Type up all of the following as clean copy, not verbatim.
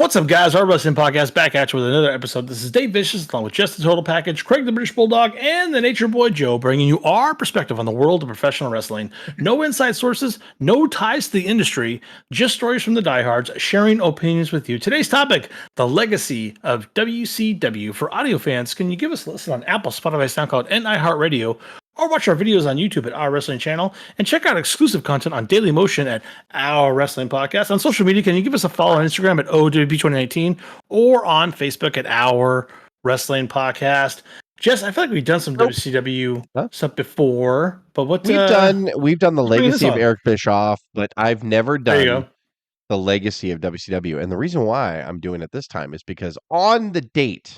What's up, guys? Our Wrestling Podcast back at you with another episode. This is Dave Vicious, along with Just the Total Package, Craig the British Bulldog, and the Nature Boy Joe, bringing you our perspective on the world of professional wrestling. No inside sources, no ties to the industry, just stories from the diehards, sharing opinions with you. Today's topic, the legacy of WCW. For audio fans, can you give us a listen on Apple, Spotify, SoundCloud, and iHeartRadio? Or watch our videos on YouTube at Our Wrestling Channel, and check out exclusive content on Daily Motion at Our Wrestling Podcast. On social media, can you give us a follow on Instagram at O.W.P 2019 or on Facebook at Our Wrestling Podcast? Jess, I feel like we've done some WCW stuff before, but what we've done the legacy of Eric Bischoff, but I've never done the legacy of WCW. And the reason why I'm doing it this time is because on the date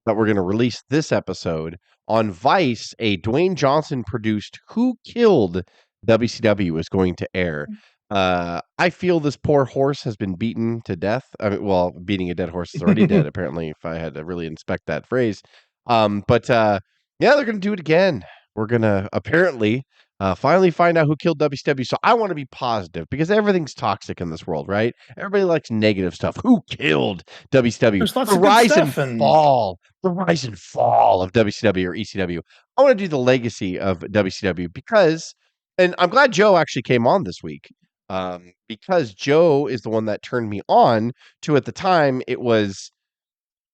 that we're going to release this episode on Vice, a Dwayne Johnson produced Who Killed WCW is going to air. I feel this poor horse has been beaten to death. I mean, well, beating a dead horse is already dead, apparently, if I had to really inspect that phrase. Yeah, they're going to do it again. We're going to apparently finally find out who killed WCW. So I want to be positive because everything's toxic in this world, right? Everybody likes negative stuff. Who killed WCW? The rise and fall of WCW or ECW. I want to do the legacy of WCW because, and I'm glad Joe actually came on this week because Joe is the one that turned me on to, at the time,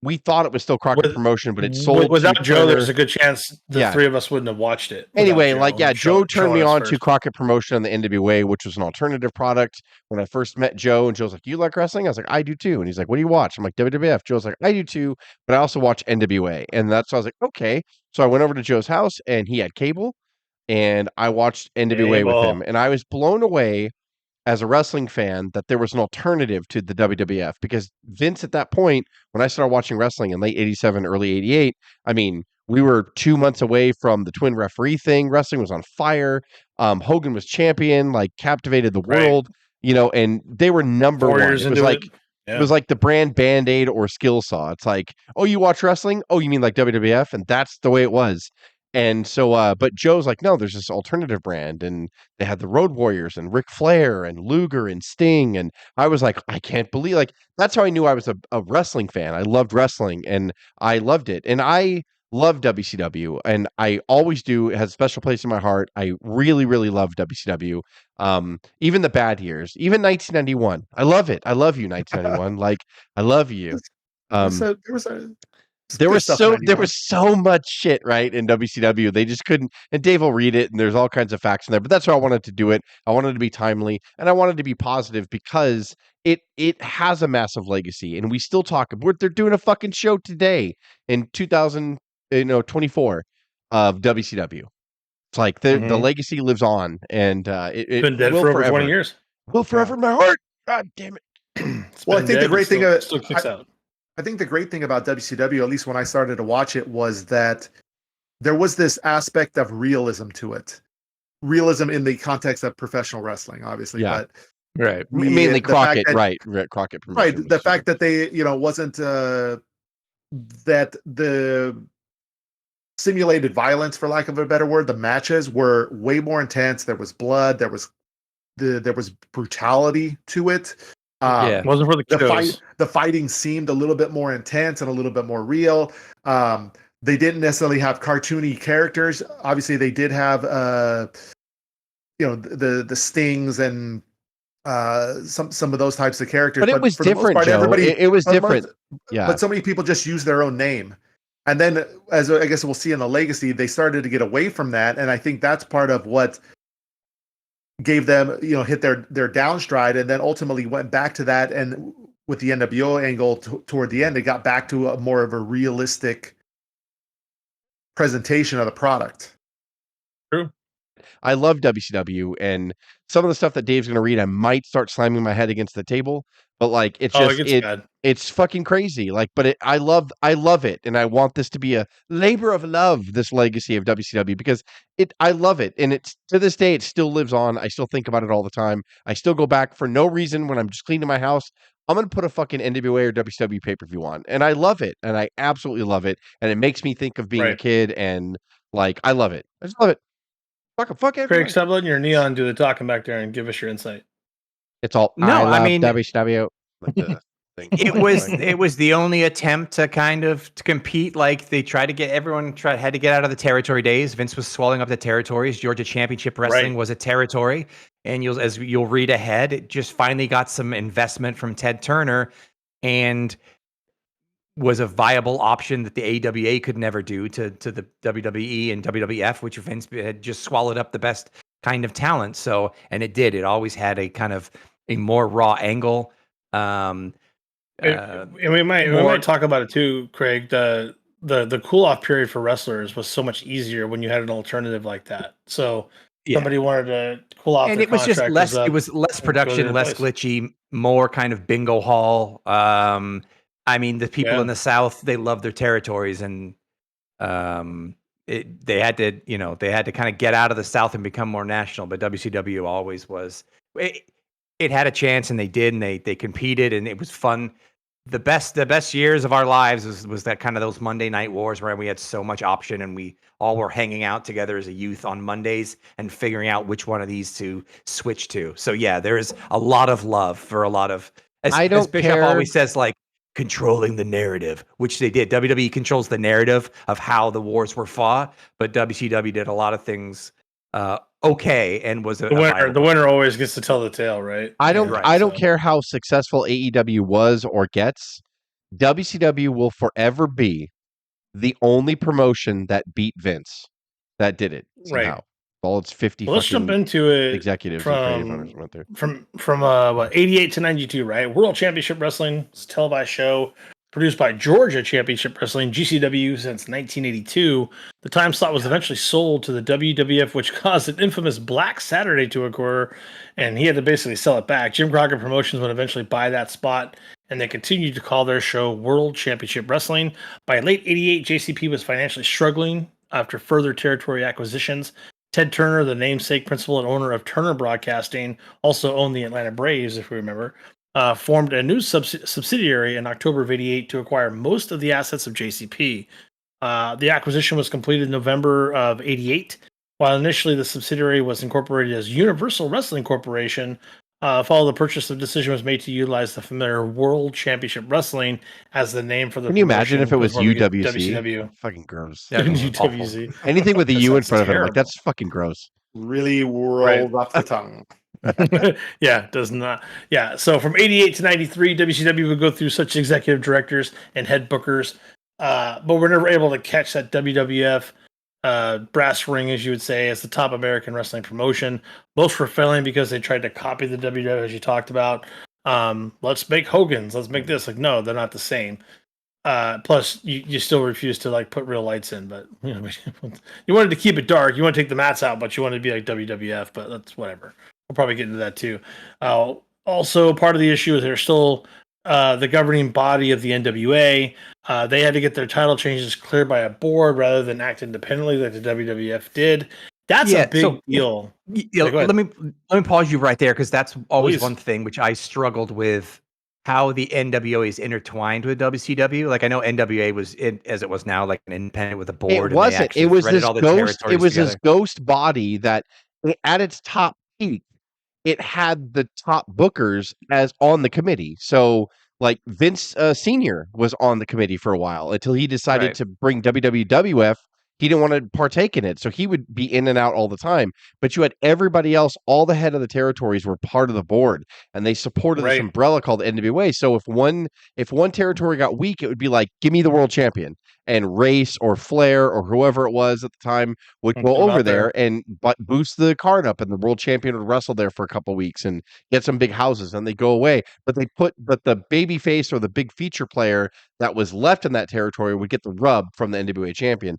we thought it was still Crockett Promotion, but it sold. Without Joe, there's a good chance the three of us wouldn't have watched it. Anyway, Joe turned me on to Crockett Promotion on the NWA, which was an alternative product. When I first met Joe, and Joe's like, "You like wrestling?" I was like, "I do too." And he's like, "What do you watch?" I'm like, "WWF." Joe's like, "I do too, but I also watch NWA." And that's why I was like, "Okay." So I went over to Joe's house, and he had cable, and I watched NWA with him, and I was blown away as a wrestling fan that there was an alternative to the WWF, because Vince at that point, when I started watching wrestling in late 87, early 88, I mean, we were 2 months away from the twin referee thing. Wrestling was on fire. Hogan was champion, captivated the world, and they were number one. It was like the brand Band-Aid or Skill Saw. It's like, oh, you watch wrestling? Oh, you mean like WWF? And that's the way it was. And so, but Joe's like, no, there's this alternative brand, and they had the Road Warriors and Ric Flair and Luger and Sting. And I was like, I can't believe, that's how I knew I was a wrestling fan. I loved wrestling and I loved it. And I love WCW, and I always do. It has a special place in my heart. I really, really love WCW. Even the bad years, even 1991. I love it. I love you, 1991. I love you. There was so much shit, right, in WCW. They just couldn't, and Dave will read it, and there's all kinds of facts in there, but that's why I wanted to do it. I wanted to be timely, and I wanted to be positive because it has a massive legacy, and we still talk. They're doing a fucking show today in 2024 of WCW. It's like the legacy lives on, and it's been dead for over 20 years. Will forever in my heart. God damn it. Well, I think the great thing I think the great thing about WCW, at least when I started to watch it, was that there was this aspect of realism to it. Realism in the context of professional wrestling, obviously. Yeah. But right. Mainly Crockett, right. Crockett Promotion. Right. The fact that they, wasn't that the simulated violence, for lack of a better word, the matches were way more intense. There was blood. There was brutality to it. It wasn't for the fighting seemed a little bit more intense and a little bit more real. They didn't necessarily have cartoony characters. Obviously, they did have the Stings and some of those types of characters. But it was different, Joe. It was different. Yeah. But so many people just use their own name. And then, as I guess we'll see in the legacy, they started to get away from that. And I think that's part of what gave them, hit their downstride, and then ultimately went back to that. And with the NWO angle toward the end, it got back to a more of a realistic presentation of the product. True. I love WCW, and some of the stuff that Dave's going to read, I might start slamming my head against the table, but it's just, it's fucking crazy. But I love it. And I want this to be a labor of love, this legacy of WCW, because I love it. And it's, to this day, it still lives on. I still think about it all the time. I still go back for no reason when I'm just cleaning my house. I'm going to put a fucking NWA or WCW pay-per-view on. And I love it. And I absolutely love it. And it makes me think of being a kid. And I love it. I just love it. Fuck everybody. Craig, stop letting your neon do the talking back there and give us your insight. It's all, I mean, WCW. It was the only attempt to kind of to compete. Like they tried to get had to get out of the territory days. Vince was swallowing up the territories. Georgia Championship Wrestling was a territory, and as you'll read ahead, it just finally got some investment from Ted Turner, and was a viable option that the AWA could never do to the WWE and WWF, which Vince had just swallowed up the best kind of talent. So, and it did. It always had a kind of a more raw angle. And we might talk about it too, Craig. The cool off period for wrestlers was so much easier when you had an alternative like that. So somebody wanted to cool off, and their it was just less. Up, it was less production, less glitchy, more kind of bingo hall. I mean, the people in the South, they love their territories, and they had to kind of get out of the South and become more national. But WCW always was. It had a chance, and they did, and they competed, and it was fun. The best years of our lives was that kind of those Monday night wars where we had so much option, and we all were hanging out together as a youth on Mondays and figuring out which one of these to switch to. So yeah, there is a lot of love for a lot of, as Bischoff always says, like controlling the narrative, which they did. WWE controls the narrative of how the wars were fought, but WCW did a lot of things okay, and was the winner always gets to tell the tale, right? I don't care how successful AEW was or gets. WCW will forever be the only promotion that beat Vince, that did it somehow. Right. All its 50. Let's jump into it. Executives went there from 88 to 92, right? World Championship Wrestling, it's a televised show produced by Georgia Championship Wrestling, GCW, since 1982. The time slot was eventually sold to the WWF, which caused an infamous Black Saturday to occur, and he had to basically sell it back. Jim Crockett Promotions would eventually buy that spot, and they continued to call their show World Championship Wrestling. By late 88, JCP was financially struggling after further territory acquisitions. Ted Turner, the namesake principal and owner of Turner Broadcasting, also owned the Atlanta Braves, if we remember, formed a new subsidiary in October of 88 to acquire most of the assets of JCP. The acquisition was completed in November of 88. While initially the subsidiary was incorporated as Universal Wrestling Corporation, following the purchase, the decision was made to utilize the familiar World Championship Wrestling as the name for the. Can you imagine if it was UWC? WCW? Fucking gross. UWC. Anything with the U in front of it, I'm like, that's fucking gross. Really rolled off the tongue. Yeah, it does not. Yeah, so from 88 to 93, WCW would go through such executive directors and head bookers, but we're never able to catch that WWF brass ring, as you would say, as the top American wrestling promotion. Most were failing because they tried to copy the WWF, as you talked about. Let's make Hogan's, let's make this. Like, no, they're not the same. Plus, you still refuse to like put real lights in, but you know, you wanted to keep it dark. You want to take the mats out, but you wanted to be like WWF. But that's whatever. We'll probably get into that too. Also, part of the issue is they're still the governing body of the NWA. They had to get their title changes cleared by a board rather than act independently like the WWF did. That's a big deal. Let me pause you right there, because that's always one thing which I struggled with. How the NWA is intertwined with WCW. Like, I know NWA was as it was now, like an independent with a board. It wasn't. It was this ghost. It was this ghost body that, at its top peak, it had the top bookers as on the committee. So, like Vince Senior was on the committee for a while until he decided to bring WWF. He didn't want to partake in it, so he would be in and out all the time. But you had everybody else, all the head of the territories were part of the board, and they supported this umbrella called NWA. So if one territory got weak, it would be like, give me the world champion. And Race or Flair or whoever it was at the time would go over there and boost the card up, and the world champion would wrestle there for a couple of weeks and get some big houses, and they go away. But the baby face or the big feature player that was left in that territory would get the rub from the NWA champion.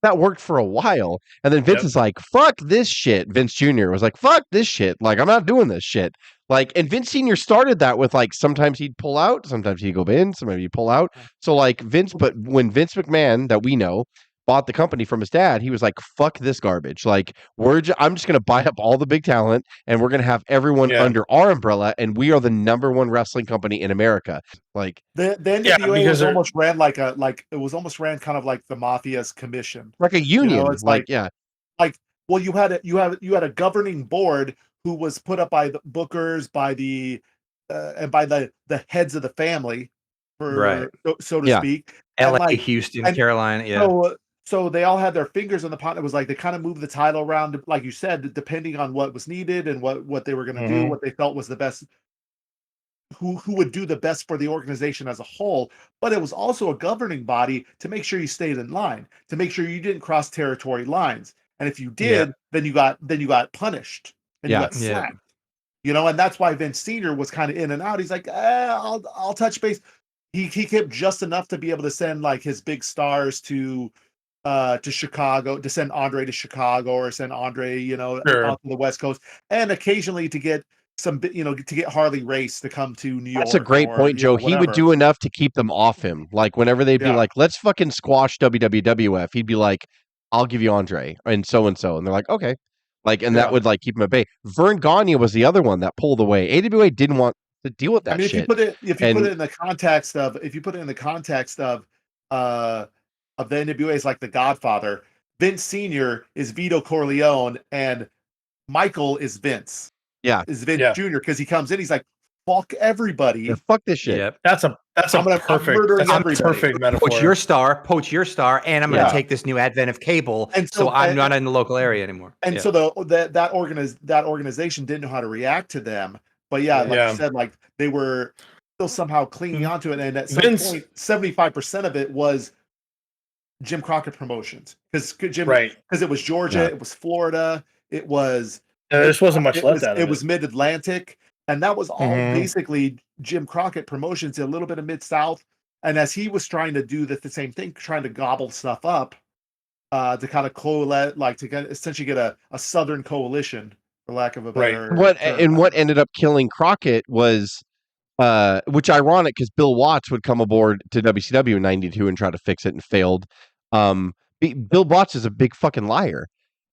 That worked for a while, and then Vince is like, fuck this shit. Vince Jr. was like, fuck this shit. Like, I'm not doing this shit. Like, and Vince Sr. started that with, like, sometimes he'd pull out, sometimes he'd go in, sometimes he'd pull out. So, like, but when Vince McMahon, that we know, bought the company from his dad, he was like, fuck this garbage. Like, I'm just going to buy up all the big talent, and we're going to have everyone under our umbrella, and we are the number one wrestling company in America. Like, the NWA was almost ran it was almost ran kind of like the mafia's commission, like a union. You know, it's like well, you had a governing board who was put up by the bookers, by the and by the heads of the family, Right. so to Yeah. speak. LA, And like Houston, and Carolina. Yeah. so they all had their fingers in the pot. It was like they kind of moved the title around, like you said, depending on what was needed and what they were going to do, what they felt was the best, who would do the best for the organization as a whole. But it was also a governing body to make sure you stayed in line, to make sure you didn't cross territory lines. And if you did, then you got punished and you Yeah. got slapped. You know, and that's why Vince Sr. was kind of in and out. He's like, I'll touch base. He kept just enough to be able to send like his big stars to Chicago, to send Andre to Chicago, or send Andre, out to the West Coast, and occasionally to get some, to get Harley Race to come to New York. That's a great point, Joe. He would do enough to keep them off him. Like whenever they'd be like, let's fucking squash WWF, he'd be like, I'll give you Andre and so. And they're like, okay. Like, and that would like keep him at bay. Vern Gagne was the other one that pulled away. AWA didn't want to deal with that. I mean, shit. If you put it in the context of the NWA is like the Godfather, Vince Sr. is Vito Corleone, and Michael is Vince. Yeah. Is Vince Jr. because he comes in, he's like, fuck everybody. Yeah, fuck this shit. Yep. That's a perfect metaphor. Poach your star, and I'm going to take this new advent of cable, and so I'm not in the local area anymore. And so that organization didn't know how to react to them. But you said, like they were still somehow clinging onto it, and at some point, 75% of it was Jim Crockett Promotions, because it was Georgia, it was Florida, it was. There just wasn't much left out of it. It was Mid-Atlantic, and that was all basically Jim Crockett Promotions, a little bit of Mid-South. And as he was trying to do the same thing, trying to gobble stuff up, to kind of coalesce, like to essentially get a Southern coalition, for lack of a better term. What ended up killing Crockett was, which ironic because Bill Watts would come aboard to WCW in '92 and try to fix it and failed. Bill Watts is a big fucking liar.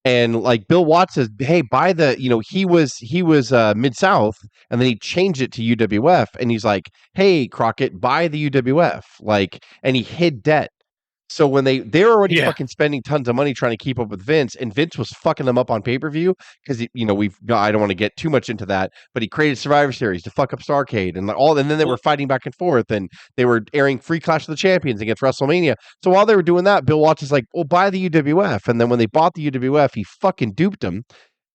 And like Bill Watts says, hey, buy the, he was Mid-South, and then he changed it to UWF, and he's like, hey, Crockett, buy the UWF, like, and he hid debt. So when they're already fucking spending tons of money trying to keep up with Vince, and Vince was fucking them up on pay-per-view because I don't want to get too much into that, but he created Survivor Series to fuck up Starrcade and then they were fighting back and forth, and they were airing free Clash of the Champions against WrestleMania. So while they were doing that, Bill Watts is like, well, buy the UWF. And then when they bought the UWF, he fucking duped them.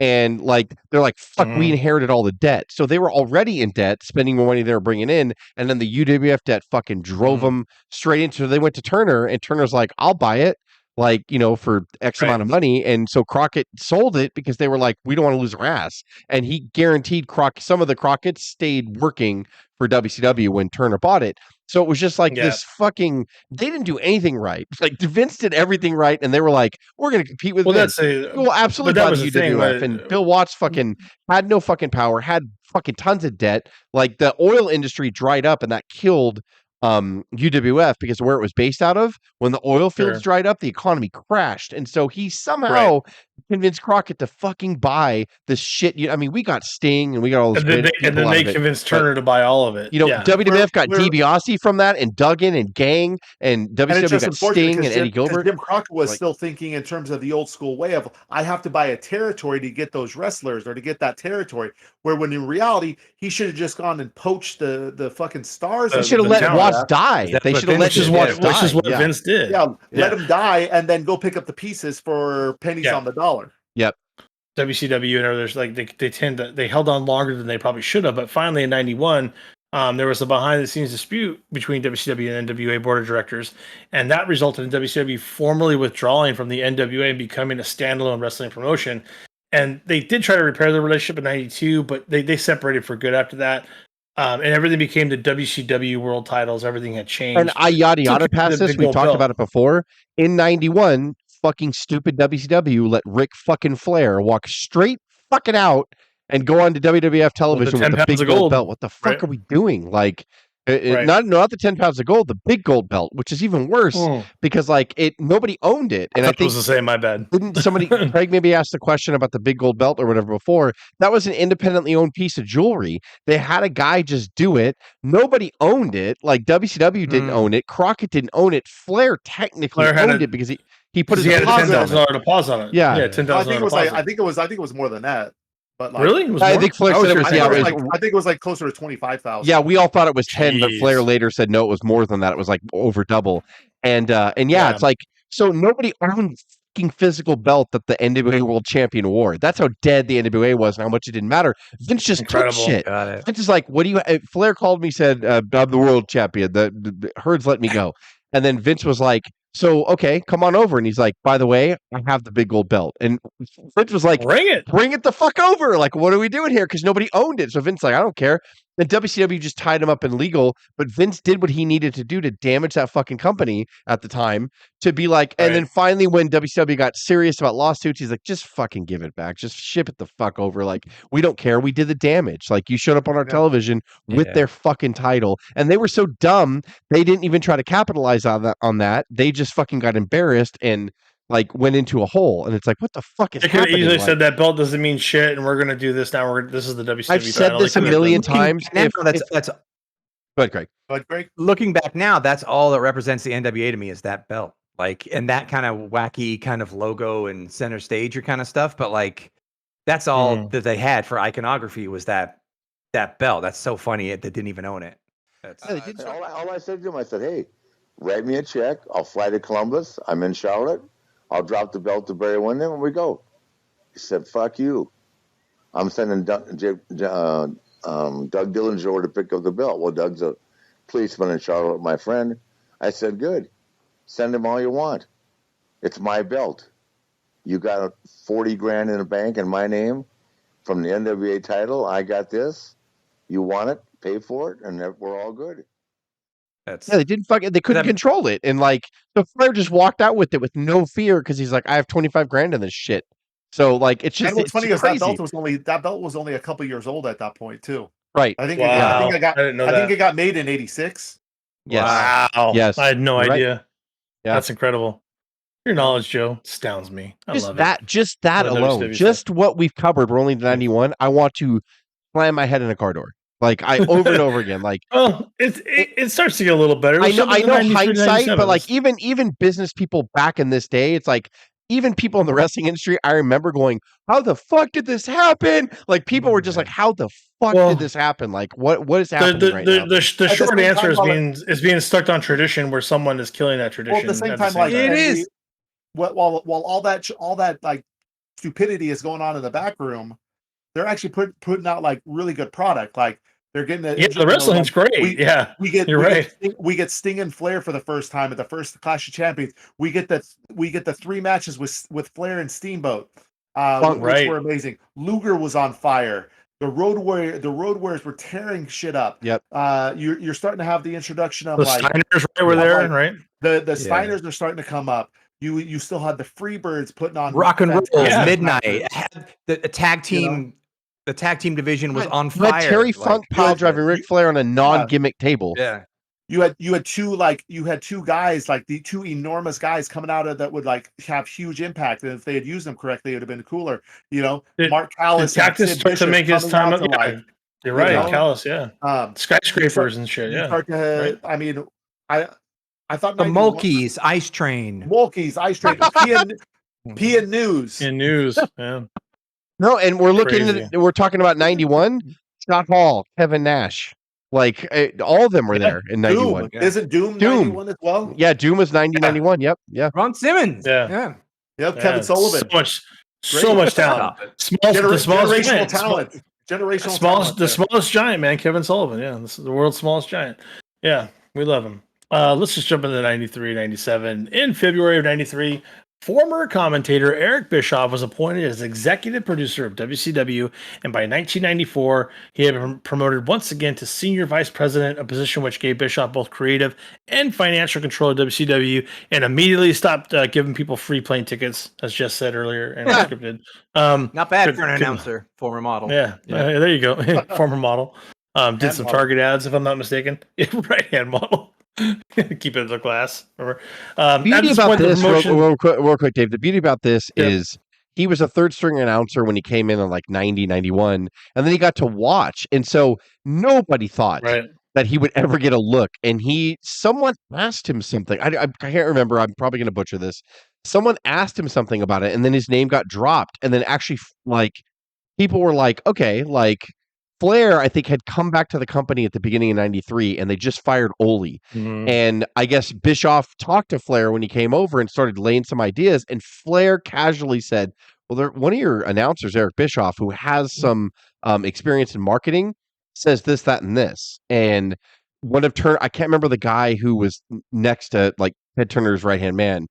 And like they're like, fuck, we inherited all the debt. So they were already in debt, spending more money they were bringing in, and then the UWF debt fucking drove them straight into. They went to Turner, and Turner's like, I'll buy it, like, for X amount of money. And so Crockett sold it because they were like, we don't want to lose our ass. And he guaranteed some of the Crockett's stayed working for WCW when Turner bought it. So it was just like this fucking, they didn't do anything right. Like Vince did everything right, and they were like, we're going to compete with Vince. Well, absolutely buy the UWF. And Bill Watts fucking had no fucking power, had fucking tons of debt. Like the oil industry dried up, and that killed UWF because of where it was based out of. When the oil fields dried up, the economy crashed. And so he somehow convinced Crockett to fucking buy this shit. I mean, we got Sting and we got all this. And then they convinced Turner to buy all of it. WWF got DiBiase from that, and Duggan and Gang, and WCW got Sting and Eddie Gilbert. Jim Crockett was still thinking in terms of the old school way of, I have to buy a territory to get those wrestlers or to get that territory. Where when in reality, he should have just gone and poached the fucking stars. They should have let Watts die. They should have let Watts die. Which is what Vince did. Let him die and then go pick up the pieces for pennies on the dollar. Yep. WCW and others, like they held on longer than they probably should have, but finally in '91, there was a behind the scenes dispute between WCW and NWA board of directors, and that resulted in WCW formally withdrawing from the NWA and becoming a standalone wrestling promotion. And they did try to repair the relationship in '92, but they separated for good after that. And everything became the WCW world titles. Everything had changed. And I yada past this. We talked about it before. In '91, fucking stupid WCW let Ric fucking Flair walk straight fucking out and go on to WWF television with the big gold belt. What the fuck are we doing? Like, not the 10 pounds of gold, the big gold belt, which is even worse because like nobody owned it. And I think was the same. My bad. Didn't somebody Craig maybe asked the question about the big gold belt or whatever before? That was an independently owned piece of jewelry. They had a guy just do it. Nobody owned it. Like WCW didn't own it. Crockett didn't own it. Flair technically owned it because he put his $10,000 deposit on it. Yeah, $10,000. I think it was more than that. But like, Really? It was I more? think Flair said it was, I think it was like closer to 25,000. yeah, we all thought it was 10, but Jeez. Flair later said no, it was more than that. It was like over double. And yeah, it's like, so nobody owned fucking physical belt that the NWA World Champion wore. That's how dead the NWA was and how much it didn't matter. Vince just took shit. Got it. Vince is like, what do you? Flair called me, said, I'm the world champion. The Herds let me go. And then Vince was like, so, okay, come on over. And he's like, by the way, I have the big gold belt. And Vince was like, bring it the fuck over. Like, what are we doing here? Because nobody owned it. So Vince's like, I don't care. And WCW just tied him up in legal, but Vince did what he needed to do to damage that fucking company at the time to be like, and then finally when WCW got serious about lawsuits, he's like, just fucking give it back. Just ship it the fuck over. Like, we don't care. We did the damage. Like, you showed up on our television with their fucking title. And they were so dumb, they didn't even try to capitalize on that. They just fucking got embarrassed and like went into a hole, and it's like, what the fuck is happening? They could easily like, said that belt doesn't mean shit, and we're gonna do this now. This is the WCW. I've said title. this a million times. That's go ahead, Craig. But Greg, looking back now, that's all that represents the NWA to me is that belt. Like, and that kind of wacky kind of logo and center stage or kind of stuff. But like, that's all that they had for iconography was that belt. That's so funny. They didn't even own it. All I said to him, I said, hey, write me a check. I'll fly to Columbus. I'm in Charlotte. I'll drop the belt to Barry Windham and we go. He said, fuck you. I'm sending Doug Dillinger over to pick up the belt. Well, Doug's a policeman in Charlotte, my friend. I said, good. Send him all you want. It's my belt. You got 40 grand in the bank in my name from the NWA title. I got this. You want it? Pay for it. And we're all good. They didn't they couldn't control it. And like, the Flair just walked out with it with no fear because he's like, I have 25 grand in this shit. So like, it's just, and what's funny is crazy. that belt was only a couple years old at that point too. Right. I think I think it got made in 86. Yes. Wow. Yes. I had no idea. Right. Yeah. That's incredible. Your knowledge, Joe, astounds me. I love it. Just that alone, just what we've covered. We're only 91. I want to slam my head in a car door. Like I over and over again. Like, well, it starts to get a little better. I know hindsight, but like even business people back in this day, it's like even people in the wrestling industry, I remember going, "How the fuck did this happen?" Like people were just like, "How the fuck did this happen? Like what is happening right now?" The short answer is being stuck on tradition, where someone is killing that tradition. Well, at the same time, like it is. While all that like stupidity is going on in the back room, they're actually putting out like really good product. Like they're getting the wrestling's great. We get Sting and Flair for the first time at the first Clash of Champions. We get the 3 matches with Flair and Steamboat, which were amazing. Luger was on fire. The Road Warriors were tearing shit up. Yep. You're starting to have the introduction of the like Steiners were there, right? The Steiners are starting to come up. You still had the Freebirds putting on Rock and Roll Midnight. matches. The tag team, the tag team division was on fire. Terry Funk pile driving Ric Flair on a non-gimmick table. Yeah. You had two guys, like the two enormous guys coming out of that would like have huge impact, and if they had used them correctly, it would have been cooler. Mark Callis, Cactus start to make his time up. You're right, Callis. Yeah, skyscrapers and shit. Yeah, I mean, I thought the Mulkeys Ice Train. P and News. In News, yeah. No, and we're we're talking about 91. Scott Hall, Kevin Nash, like all of them were there in 91. Isn't Doom 91 as well? Yeah, Doom was 91. Yep, yeah. Ron Simmons. Yep. Kevin Sullivan. So much talent. Generational talent. The smallest giant, man. Kevin Sullivan. Yeah, this is the world's smallest giant. Yeah, we love him. Let's just jump into 93, 97. In February of 93, former commentator Eric Bischoff was appointed as executive producer of WCW, and by 1994, he had been promoted once again to senior vice president, a position which gave Bischoff both creative and financial control of WCW, and immediately stopped giving people free plane tickets, as Jess said earlier, and scripted. Not bad for an announcer, former model. Yeah. There you go. Former model. Did some Target ads, if I'm not mistaken. Right-hand model. Keep it in the glass. Remember? Beauty about this, real quick, Dave. The beauty about this is he was a third string announcer when he came in like 90, 91, and then he got to watch. And so nobody thought that he would ever get a look. And someone asked him something. I can't remember. I'm probably going to butcher this. Someone asked him something about it, and then his name got dropped. And then actually, like, people were like, okay, like Flair, I think, had come back to the company at the beginning of '93, and they just fired Ole. Mm-hmm. And I guess Bischoff talked to Flair when he came over and started laying some ideas. And Flair casually said, "Well, one of your announcers, Eric Bischoff, who has some experience in marketing, says this, that, and this." And I can't remember the guy who was next to like Ted Turner's right hand man,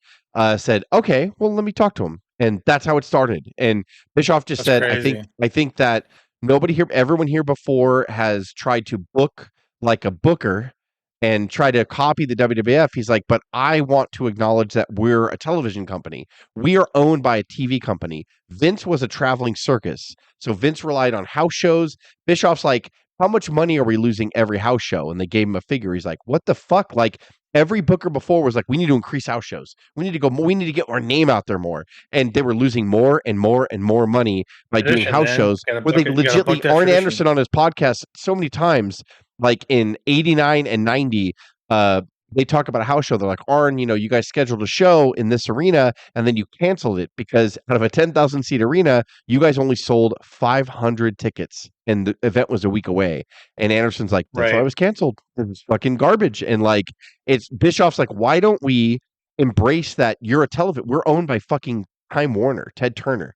said, "Okay, well, let me talk to him." And that's how it started. And Bischoff just That's said, crazy. I think that everyone here before has tried to book like a booker and try to copy the WWF. He's like, but I want to acknowledge that we're a television company. We are owned by a TV company. Vince was a traveling circus. So Vince relied on house shows. Bischoff's like, how much money are we losing every house show? And they gave him a figure. He's like, what the fuck? Like, every booker before was like, we need to increase house shows. We need to get our name out there more. And they were losing more and more and more money by doing house shows where they legitimately, Arn Anderson on his podcast so many times, like in 89 and 90, they talk about a house show. They're like, Arn, you guys scheduled a show in this arena and then you canceled it because out of a 10,000 seat arena, you guys only sold 500 tickets and the event was a week away. And Anderson's like, that's why it was canceled. It was fucking garbage. And like, it's Bischoff's like, why don't we embrace that we're owned by fucking Time Warner, Ted Turner.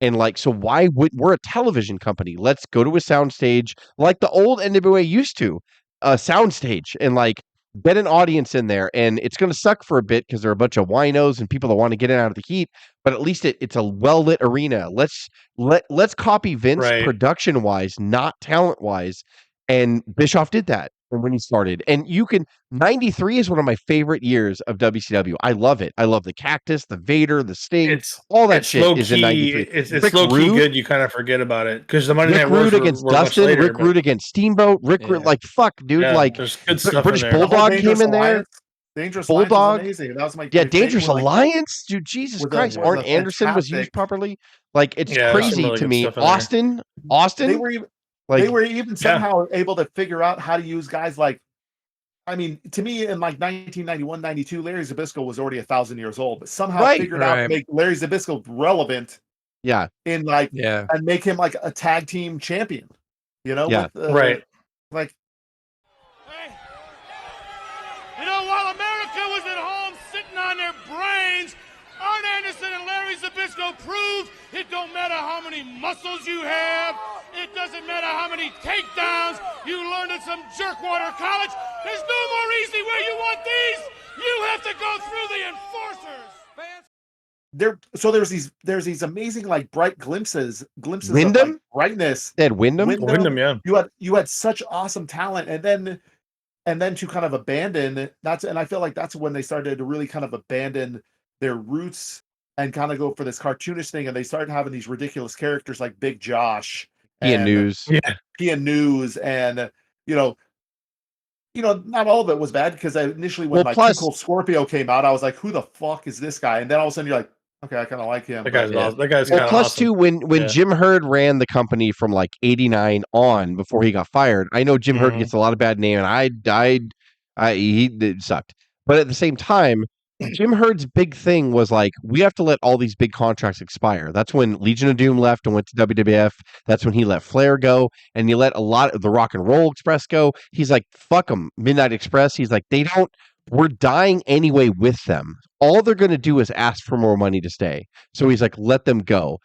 And like, so we're a television company. Let's go to a soundstage like the old NWA used to, a soundstage, and like get an audience in there. And it's going to suck for a bit because there are a bunch of winos and people that want to get in out of the heat. But at least it's a well lit arena. Let's copy Vince production wise, not talent wise. And Bischoff did that when he started. And 93 is one of my favorite years of WCW. I love it. I love the Cactus, the Vader, the Sting, all that shit is in 93. It's low key good. You kind of forget about it because the Monday Night Wars against were Dustin, later, Rick Rude against Steamboat, Rude, like fuck, dude. Yeah, like there's good stuff British in there. Bulldog came in there. Dangerous Bulldog, Alliance was amazing. That was my Dangerous Alliance, dude. Jesus Christ, Arn Anderson was used properly. Like it's crazy to me. Austin. They were even somehow able to figure out how to use guys like. I mean, to me, in like 1991, 92, Larry Zbyszko was already 1,000 years old, but somehow figured out to make Larry Zbyszko relevant. Yeah. And make him like a tag team champion. Yeah. Like. Hey, while America was at home sitting on their brains, Arn Anderson and Larry Zbyszko proved it don't matter how many muscles you have. It doesn't matter how many takedowns you learned at some jerkwater college. There's no more easy way you want these. You have to go through the enforcers. So there's these amazing like bright glimpses Wyndham? of like, brightness. They had Wyndham, yeah. You had such awesome talent, and then to kind of abandon and I feel like that's when they started to really kind of abandon their roots and kind of go for this cartoonish thing, and they started having these ridiculous characters like Big Josh. News. News, and not all of it was bad because initially when Too Cold Scorpio came out, I was like, who the fuck is this guy? And then all of a sudden you're like, okay, I kind of like him. That guy's awesome. That guy's kind of plus awesome. Too, when Jim Herd ran the company from like 89 on before he got fired, I know Jim Herd gets a lot of bad name, and he sucked. But at the same time, Jim Herd's big thing was like, we have to let all these big contracts expire. That's when Legion of Doom left and went to WWF. That's when he let Flair go, and he let a lot of the Rock and Roll Express go. He's like, fuck them, Midnight Express. He's like, we're dying anyway with them. All they're going to do is ask for more money to stay. So he's like, let them go.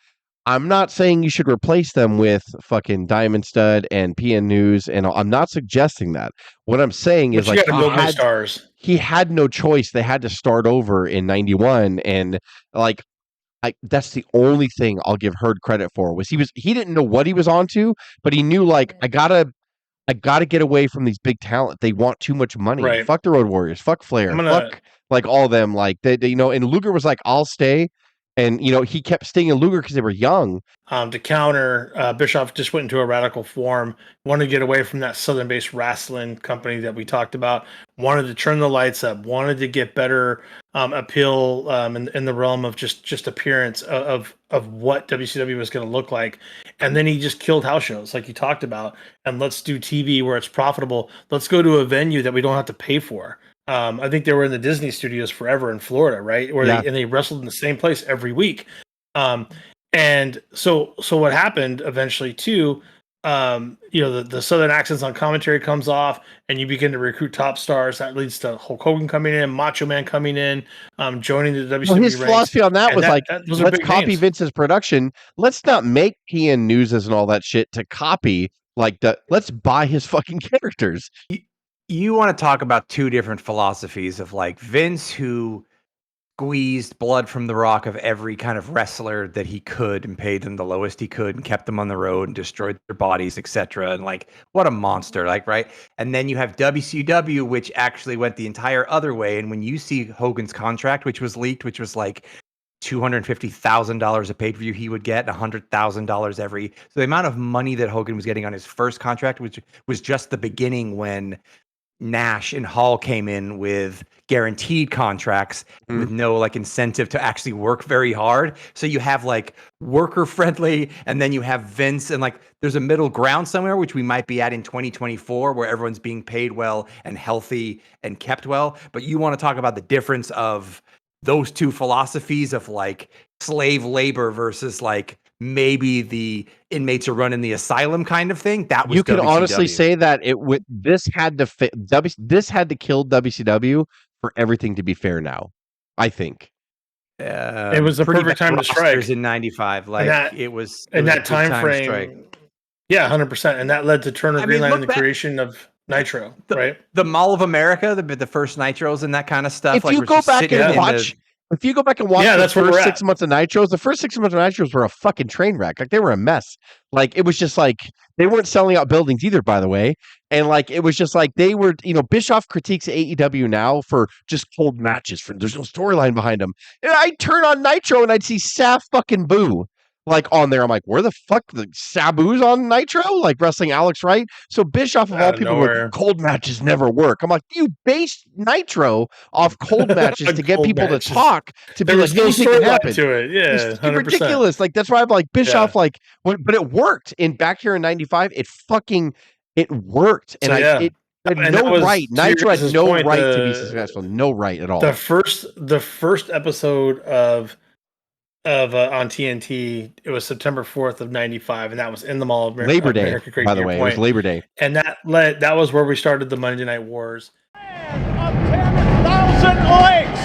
I'm not saying you should replace them with fucking Diamond Stud and PN News, and I'm not suggesting that. What I'm saying is like he had no choice. They had to start over in 91, and like that's the only thing I'll give Herd credit for was he didn't know what he was onto, but he knew like I gotta get away from these big talent. They want too much money. Right. Fuck the Road Warriors. Fuck Flair. Fuck like all of them. Like they and Luger was like, I'll stay. And, he kept staying in Luger because they were young. To counter, Bischoff just went into a radical form, wanted to get away from that Southern-based wrestling company that we talked about, wanted to turn the lights up, wanted to get better appeal in the realm of just appearance of what WCW was going to look like. And then he just killed house shows like you talked about. And let's do TV where it's profitable. Let's go to a venue that we don't have to pay for. I think they were in the Disney studios forever in Florida, right? They wrestled in the same place every week. And so what happened eventually too, the Southern accents on commentary comes off, and you begin to recruit top stars. That leads to Hulk Hogan coming in, Macho Man coming in, joining the WCW his ranks. philosophy on that was those let's copy names. Vince's production. Let's not make PN Newses and all that shit to copy. Let's buy his fucking characters. You want to talk about two different philosophies of Vince, who squeezed blood from the rock of every kind of wrestler that he could and paid them the lowest he could and kept them on the road and destroyed their bodies, etc. And what a monster, right? And then you have WCW, which actually went the entire other way. And when you see Hogan's contract, which was leaked, which was $250,000 a pay-per-view he would get, $100,000 every. So the amount of money that Hogan was getting on his first contract, which was just the beginning when Nash and Hall came in with guaranteed contracts with no incentive to actually work very hard. So you have worker friendly, and then you have Vince, and there's a middle ground somewhere, which we might be at in 2024, where everyone's being paid well and healthy and kept well. But you want to talk about the difference of those two philosophies of slave labor versus maybe the inmates are running the asylum kind of thing. That was you can WCW. Honestly say that this had to kill WCW for everything to be fair now. I think it was the perfect time to strike in '95. It was in that time frame. Strike. Yeah, 100%, and that led to Turner Greenline and the creation of Nitro. Right, the Mall of America, the first Nitros and that kind of stuff. If you go back and watch. If you go back and watch the first 6 months of Nitros, the first 6 months of Nitros were a fucking train wreck. They were a mess. It was just they weren't selling out buildings either, by the way. And it was just they were, Bischoff critiques AEW now for just cold matches. There's no storyline behind them. And I'd turn on Nitro and I'd see Saf fucking Boo on there. I'm where the fuck the Sabu's on Nitro? Wrestling Alex Wright. So Bischoff of all people, cold matches never work. I'm you based Nitro off cold matches to get people to talk, to be there's no storyline to it. Yeah, it's 100%. Ridiculous. That's why I'm Bischoff. But it worked. Back here in '95, it worked, and it had no right. Nitro had no right to be successful. No right at all. The first episode of on TNT, it was September 4th of '95, and that was in the Mall of America. Labor Day, by the way. It was Labor Day, and that was where we started the Monday Night Wars. Of 10,000 lakes,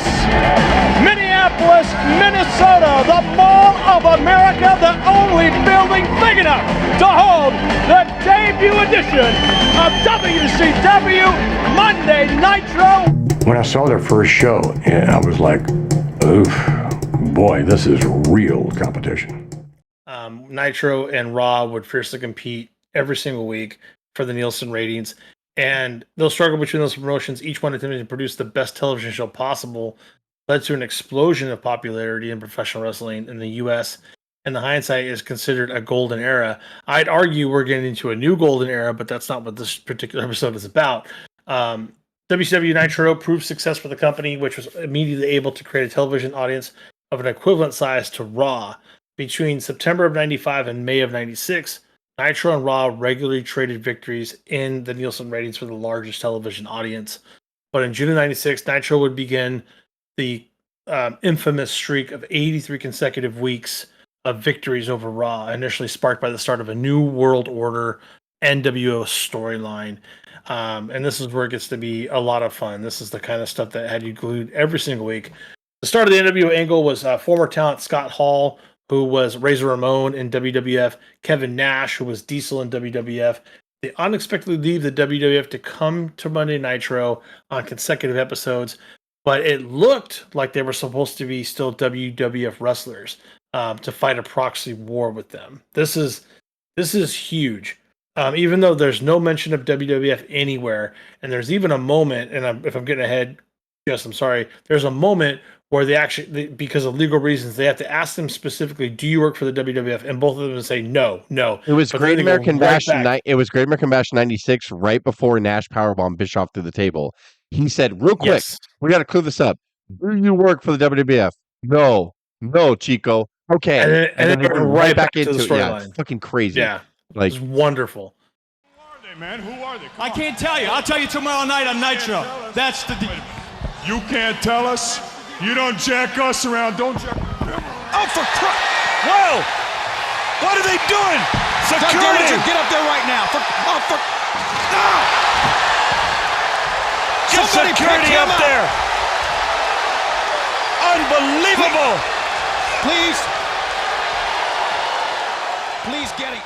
Minneapolis, Minnesota, the Mall of America, the only building big enough to hold the debut edition of WCW Monday Nitro. When I saw their first show, I was oof. Boy, this is real competition. Nitro and Raw would fiercely compete every single week for the Nielsen ratings, and they'll struggle between those promotions, each one attempting to produce the best television show possible, led to an explosion of popularity in professional wrestling in the U.S., and the hindsight is considered a golden era. I'd argue we're getting into a new golden era, but that's not what this particular episode is about. WCW Nitro proved success for the company, which was immediately able to create a television audience of an equivalent size to Raw. Between September of '95 and May of '96, Nitro and Raw regularly traded victories in the Nielsen ratings for the largest television audience. But in June of '96, Nitro would begin the infamous streak of 83 consecutive weeks of victories over Raw, initially sparked by the start of a new World Order NWO storyline. And this is where it gets to be a lot of fun. This is the kind of stuff that had you glued every single week. The start of the NWO angle was former talent Scott Hall, who was Razor Ramon in WWF, Kevin Nash, who was Diesel in WWF. They unexpectedly leave the WWF to come to Monday Nitro on consecutive episodes, but it looked like they were supposed to be still WWF wrestlers to fight a proxy war with them. This is huge. Even though there's no mention of WWF anywhere, and there's even a moment, and if I'm getting ahead, yes, I'm sorry, there's a moment where they actually, because of legal reasons, they have to ask them specifically, do you work for the WWF? And both of them say no. It was Great American Bash. It was Great American Bash '96, right before Nash powerbombed Bischoff through the table. He said, real quick, we got to clear this up. Do you work for the WWF? No, Chico. Okay. And then they went right back into the storyline. Yeah, it's fucking crazy. Yeah. It's wonderful. Who are they, man? Who are they? I can't tell you. I'll tell you tomorrow night on Nitro. That's the deal. You can't tell us? You don't jack us around, don't jack. Oh, for Christ! Whoa! What are they doing? Security! Get up there right now. Get security up there! Unbelievable! Please get it.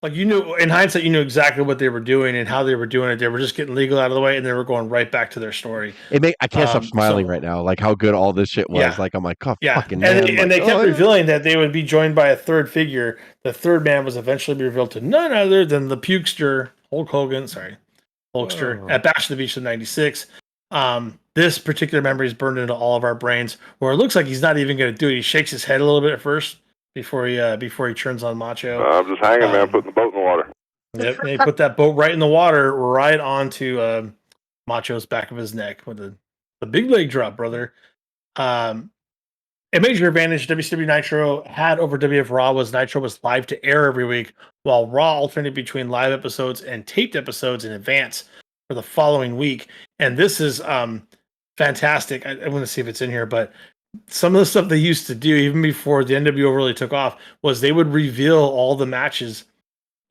Like, you knew, in hindsight, you knew exactly what they were doing and how they were doing it. They were just getting legal out of the way, and they were going right back to their story. I can't stop smiling right now, like how good all this shit was. Yeah. Like, I'm like, oh, Yeah, fucking man. and they kept revealing that they would be joined by a third figure. The third man was eventually revealed to none other than the Pukester, Hulkster, at Bash of the Beach in '96. This particular memory is burned into all of our brains, where it looks like he's not even going to do it. He shakes his head a little bit at first before he turns on Macho. I'm just hanging, man, putting the boat in the water. Yep, and he put that boat right in the water, right onto Macho's back of his neck with the big leg drop, brother. A major advantage WCW Nitro had over WF Raw was Nitro was live to air every week, while Raw alternated between live episodes and taped episodes in advance for the following week. And this is fantastic. I want to see if it's in here, but some of the stuff they used to do, even before the NWO really took off, was they would reveal all the matches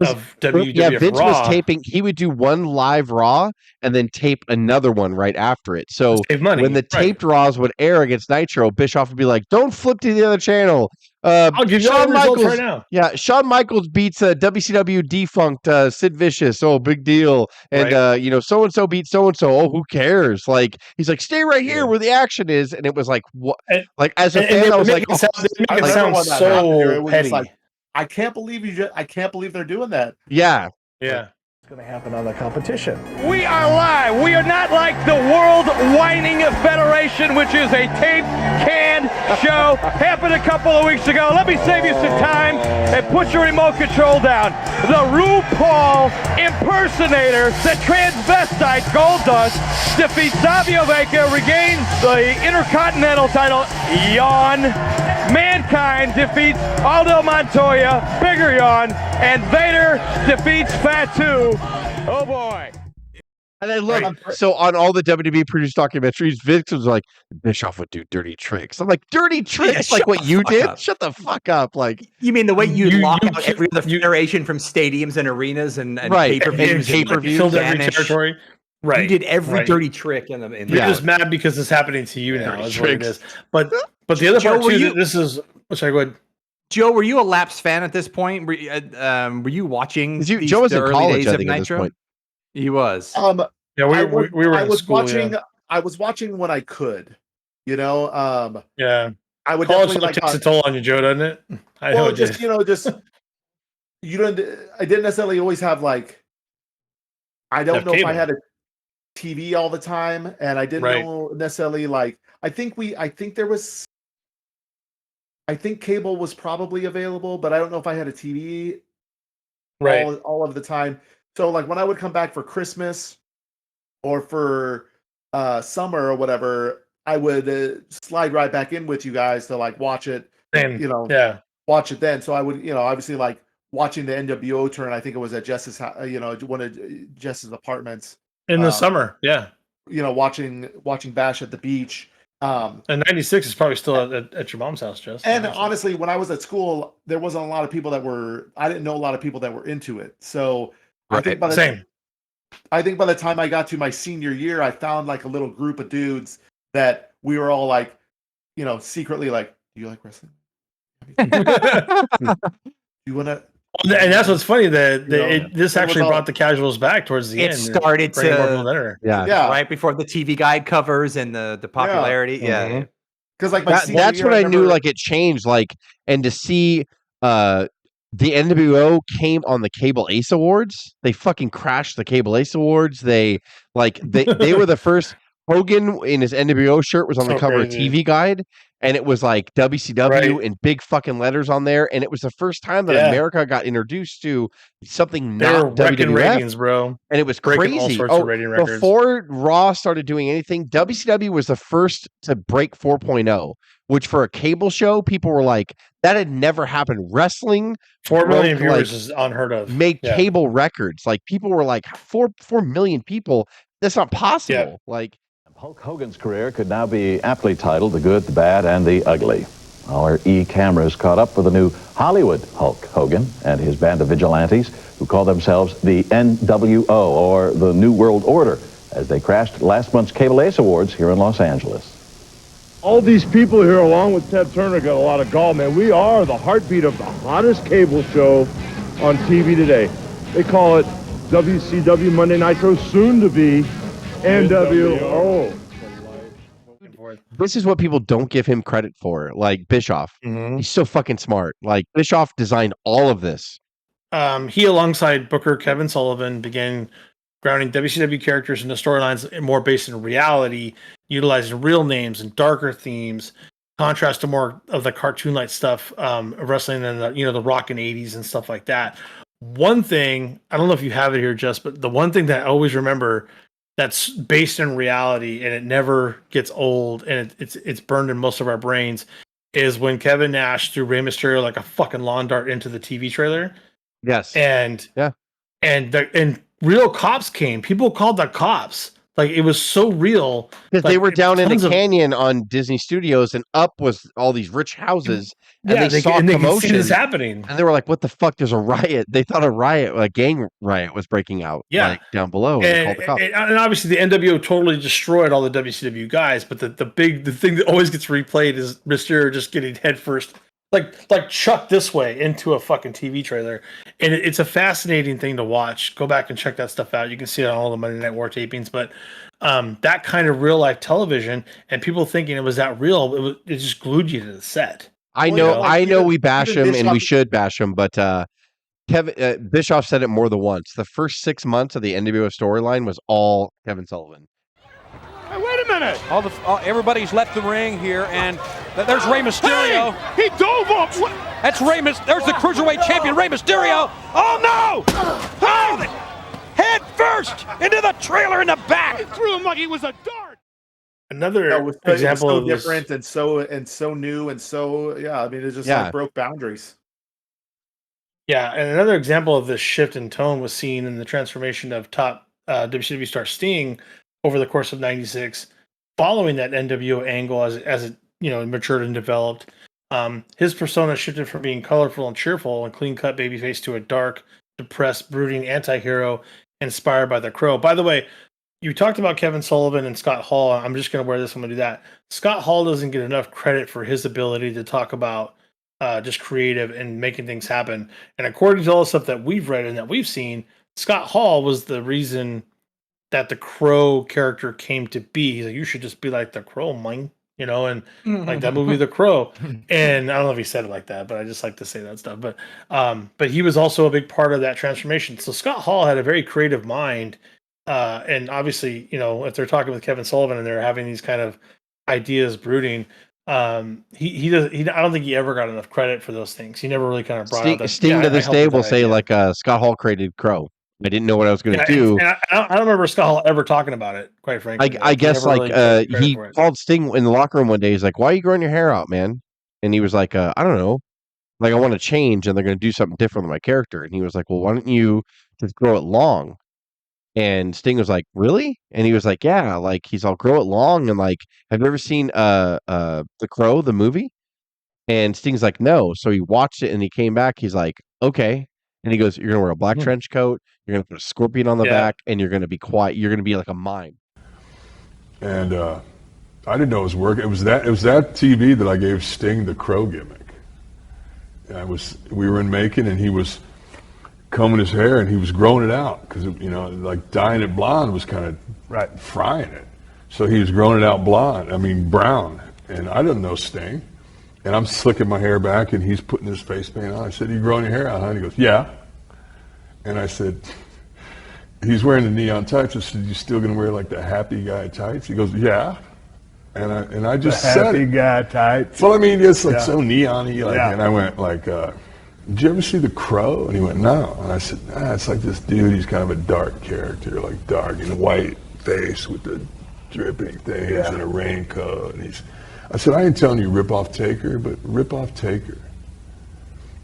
of WWF yeah, Vince Raw. was taping. He would do one live Raw and then tape another one right after it. So when the taped Raws would air against Nitro, Bischoff would be like, "Don't flip to the other channel." I'll give you all the results right now. Yeah, Shawn Michaels beats WCW defunct Sid Vicious. Oh, big deal. And so and so beats so and so. Oh, who cares? Like, he's like, stay right here where the action is. And it was like, what? Like, as a fan, I was like, it sounds so petty. Like, I can't believe I can't believe they're doing that. Yeah. Yeah. It's going to happen on the competition. We are live. We are not like the World Whining Federation, which is a taped, canned show. Happened a couple of weeks ago. Let me save you some time and put your remote control down. The RuPaul impersonator, the transvestite Goldust, defeats Savio Vega, regains the Intercontinental title. Yawn. Mankind defeats Aldo Montoya, bigger yawn, and Vader defeats Fatu. Oh boy. And I love so on all the WWE produced documentaries, Vince was like, Bischoff would do dirty tricks. I'm like, dirty tricks? Like what you did? Shut the fuck up. Like, you mean the way you lock out every other federation from stadiums and arenas and pay-per-views? Killed every territory. Right. You did every dirty trick in the. You're just mad because it's happening to you now. Is what it is. But the other part too. This is. Sorry, go ahead. Joe, were you a Lapsed fan at this point? Were you watching? Joe was in college, I think, at this point. He was. Yeah, we were. I was school, watching. Yeah. I was watching when I could. Yeah. I would college definitely takes a toll on you, Joe, doesn't it? I know. You don't. I didn't necessarily always have like. I don't know if I had a TV all the time, and I didn't know necessarily like. I think cable was probably available, but I don't know if I had a TV all of the time. So like when I would come back for Christmas or for summer or whatever, I would slide right back in with you guys to like watch it. Watch it then. So I would, obviously like watching the NWO turn. I think it was at Jess's, one of Jess's apartments in the summer. Yeah. Watching Bash at the beach. And 96 is probably still at your mom's house, Jess. And honestly, when I was at school, there wasn't a lot of people I didn't know a lot of people that were into it. So I think by the time I got to my senior year, I found like a little group of dudes that we were all like, secretly like, do you like wrestling? You want to? And that's what's funny that this actually brought the casuals back towards the end. It started to right before the TV guide covers and the popularity. Yeah, because like that's when I knew like it changed. Like, and to see the NWO came on the Cable Ace Awards. They fucking crashed the Cable Ace Awards. They were the first. Hogan in his NWO shirt was on the cover of TV Guide, and it was like WCW in big fucking letters on there. And it was the first time that America got introduced to something not WWF. Ratings, bro. And it was breaking crazy. All sorts of rating records. Before Raw started doing anything, WCW was the first to break 4.0, which for a cable show, people were like, that had never happened. Wrestling 4 million viewers is unheard of. Made cable records. Like people were like 4 million people. That's not possible. Yeah. Like. Hulk Hogan's career could now be aptly titled The Good, the Bad, and the Ugly. Our E-cameras caught up with the new Hollywood Hulk Hogan and his band of vigilantes who call themselves the NWO, or the New World Order, as they crashed last month's Cable Ace Awards here in Los Angeles. All these people here, along with Ted Turner, got a lot of gall, man. We are the heartbeat of the hottest cable show on TV today. They call it WCW Monday Nitro, soon to be NWO. This is what people don't give him credit for. Like Bischoff. He's so fucking smart. Like Bischoff designed all of this. He, alongside Booker Kevin Sullivan, began grounding WCW characters into storylines more based in reality, utilizing real names and darker themes, contrast to more of the cartoon-like stuff, wrestling in the rock and 80s and stuff like that. One thing, I don't know if you have it here, Jess, but the one thing that I always remember that's based in reality and it never gets old and it's burned in most of our brains is when Kevin Nash threw Rey Mysterio like a fucking lawn dart into the TV trailer. Yes. And real cops came. People called the cops. Like, it was so real. Because they were down in the canyon on Disney Studios, and up was all these rich houses, and they saw commotion. They could see this happening. And they were like, what the fuck? There's a riot. They thought a gang riot was breaking out like, down below. And they called the cops. And obviously the NWO totally destroyed all the WCW guys, but the thing that always gets replayed is Mysterio just getting headfirst, like chucked this way into a fucking TV trailer. And it's a fascinating thing to watch. Go back and check that stuff out. You can see it on all the Monday Night War tapings, but that kind of real life television and people thinking it was that real, it just glued you to the set. I know we bash him and we should bash him, but Kevin Bischoff said it more than once. The first 6 months of the NWO storyline was all Kevin Sullivan. Hey, wait a minute! Everybody's left the ring here, and there's Rey Mysterio. Hey, he dove up. That's There's the cruiserweight champion, Rey Mysterio. Oh no! Oh, head first into the trailer in the back. He threw him like he was a dart. Another example so of this. different and so new and so I mean, it just like broke boundaries. Yeah, and another example of this shift in tone was seen in the transformation of top WCW star Sting over the course of '96, following that NWO angle as it matured and developed. His persona shifted from being colorful and cheerful and clean-cut babyface to a dark, depressed, brooding anti-hero inspired by the Crow. By the way, you talked about Kevin Sullivan and Scott Hall. I'm just going to wear this. I'm going to do that. Scott Hall doesn't get enough credit for his ability to talk about just creative and making things happen. And according to all the stuff that we've read and that we've seen, Scott Hall was the reason that the Crow character came to be. He's like, you should just be like the Crow, man. And like that movie, The Crow. And I don't know if he said it like that, but I just like to say that stuff. But he was also a big part of that transformation. So Scott Hall had a very creative mind. And obviously, if they're talking with Kevin Sullivan and they're having these kind of ideas brooding, I don't think he ever got enough credit for those things. He never really kind of brought up Sting to this day will say like Scott Hall created Crow. I didn't know what I was going to do. And I don't remember Scott Hall ever talking about it, quite frankly. I guess he called Sting in the locker room one day. He's like, why are you growing your hair out, man? And he was like, I don't know. Like, I want to change and they're going to do something different with my character. And he was like, well, why don't you just grow it long? And Sting was like, really? And he was like, yeah, like I'll grow it long. And like, have you ever seen The Crow, the movie? And Sting's like, no. So he watched it and he came back. He's like, okay. And he goes, you're going to wear a black trench coat. You're going to put a scorpion on the back and you're going to be quiet. You're going to be like a mime. And I didn't know it was working. It was that TV that I gave Sting the Crow gimmick. And we were in Macon and he was combing his hair and he was growing it out because, like dyeing it blonde was kind of frying it. So he was growing it out brown. And I didn't know Sting. And I'm slicking my hair back and he's putting his face paint on. I said, you growing your hair out, huh? And he goes, yeah. And I said, he's wearing the neon tights. I said, you still going to wear like the happy guy tights? He goes, yeah. And I just said happy guy tights. Well, I mean, it's like so neon-y. And I went like, did you ever see The Crow? And he went, no. And I said, it's like this dude. He's kind of a dark character, like dark and white face with the dripping things and a raincoat. And I said, I ain't telling you rip off Taker, but rip off Taker.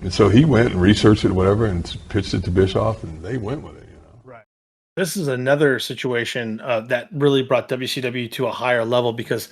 And so he went and researched it, whatever, and pitched it to Bischoff, and they went with it. Right. This is another situation that really brought WCW to a higher level because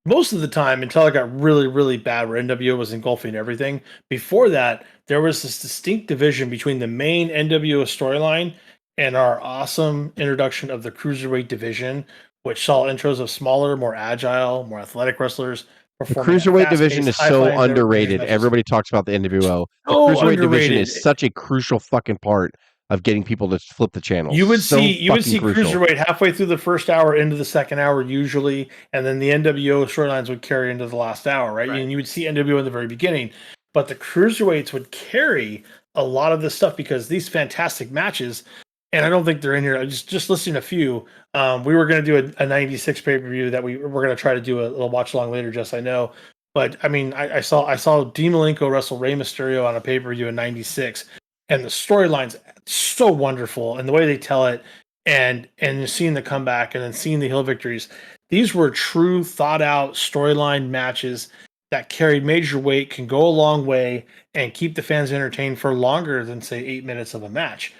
most of the time until it got really, really bad where NWO was engulfing everything. Before that, there was this distinct division between the main NWO storyline and our awesome introduction of the Cruiserweight division, which saw intros of smaller, more agile, more athletic wrestlers The performing at cruiserweight division fast-paced, is so high-flying underrated. matches. Everybody talks about the NWO. The So cruiserweight division underrated. is such a crucial fucking part of getting people to flip the channels. You would so see crucial. Cruiserweight halfway through the first hour into the second hour usually, and then the NWO storylines would carry into the last hour, right? And you would see NWO in the very beginning, but the Cruiserweights would carry a lot of this stuff because these fantastic matches, and I don't think they're in here. Just listing a few. We were going to do a 96 pay-per-view that we're going to try to do a little watch along later, Jess, I know. But I mean, I saw Dean Malenko wrestle Rey Mysterio on a pay-per-view in 96. And the storyline's so wonderful, and the way they tell it, and seeing the comeback, and then seeing the heel victories. These were true, thought out storyline matches that carried major weight, can go a long way, and keep the fans entertained for longer than say 8 minutes of a match.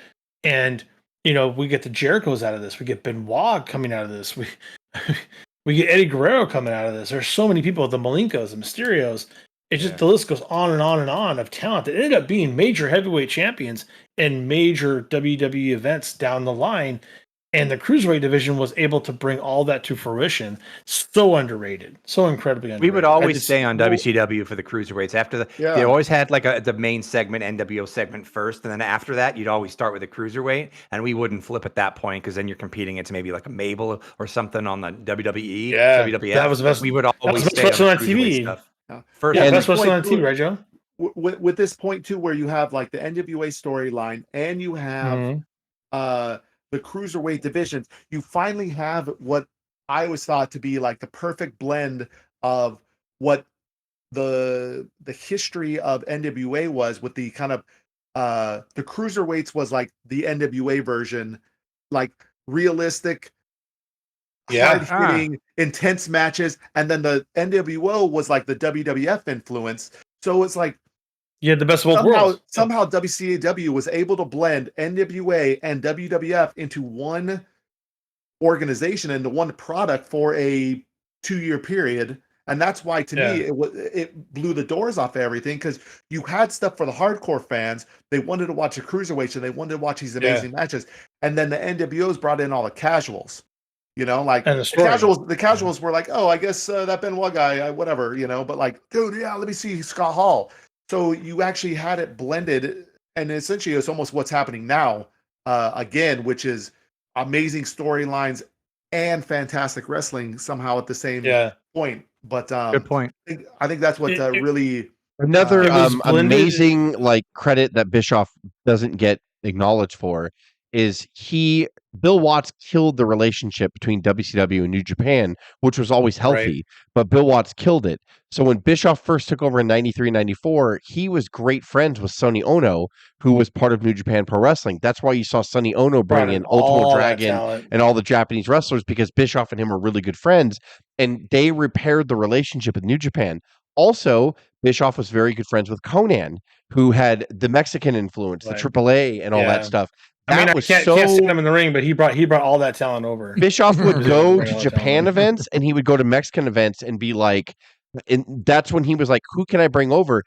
And we get the Jerichos out of this, we get Benoit coming out of this, we get Eddie Guerrero coming out of this. There's so many people, the Malenkos, the Mysterios. It's just the list goes on and on and on of talent that ended up being major heavyweight champions in major WWE events down the line. And the Cruiserweight division was able to bring all that to fruition. So underrated. So incredibly underrated. We would always stay on WCW for the Cruiserweights. After they always had like the main segment, NWO segment first. And then after that, you'd always start with the Cruiserweight. And we wouldn't flip at that point because then you're competing against maybe like a Mabel or something on the WWE, WWF. That was the best. We would always stay on the TV. Stuff. First, best wrestling on TV, right, Joe? With this point too, where you have like the NWA storyline and you have the Cruiserweight divisions, you finally have what I always thought to be like the perfect blend of what the history of NWA was, with the kind of the Cruiserweights was like the NWA version, like realistic, hard-hitting, intense matches, and then the NWO was like the WWF influence. So it's like the best of both worlds. Somehow WCW was able to blend NWA and WWF into one organization, into one product for a 2-year period. And that's why, to me, it blew the doors off everything, because you had stuff for the hardcore fans. They wanted to watch a Cruiserweight, and they wanted to watch these amazing matches. And then the NWOs brought in all the casuals. Like the casuals were like, oh, I guess that Benoit guy, whatever, but like, dude, let me see Scott Hall. So you actually had it blended, and essentially it's almost what's happening now, again, which is amazing storylines and fantastic wrestling somehow at the same point. But good point. I think that's what really another amazing like credit that Bischoff doesn't get acknowledged for is Bill Watts killed the relationship between WCW and New Japan, which was always healthy, but Bill Watts killed it. So when Bischoff first took over in 93, 94, he was great friends with Sonny Ono, who was part of New Japan Pro Wrestling. That's why you saw Sonny Ono bring in Ultimo Dragon and all the Japanese wrestlers, because Bischoff and him were really good friends, and they repaired the relationship with New Japan. Also, Bischoff was very good friends with Conan, who had the Mexican influence, the AAA and all that stuff. I can't see him in the ring, but he brought all that talent over. Bischoff would go to Japan events, and he would go to Mexican events and be like, and that's when he was like, who can I bring over?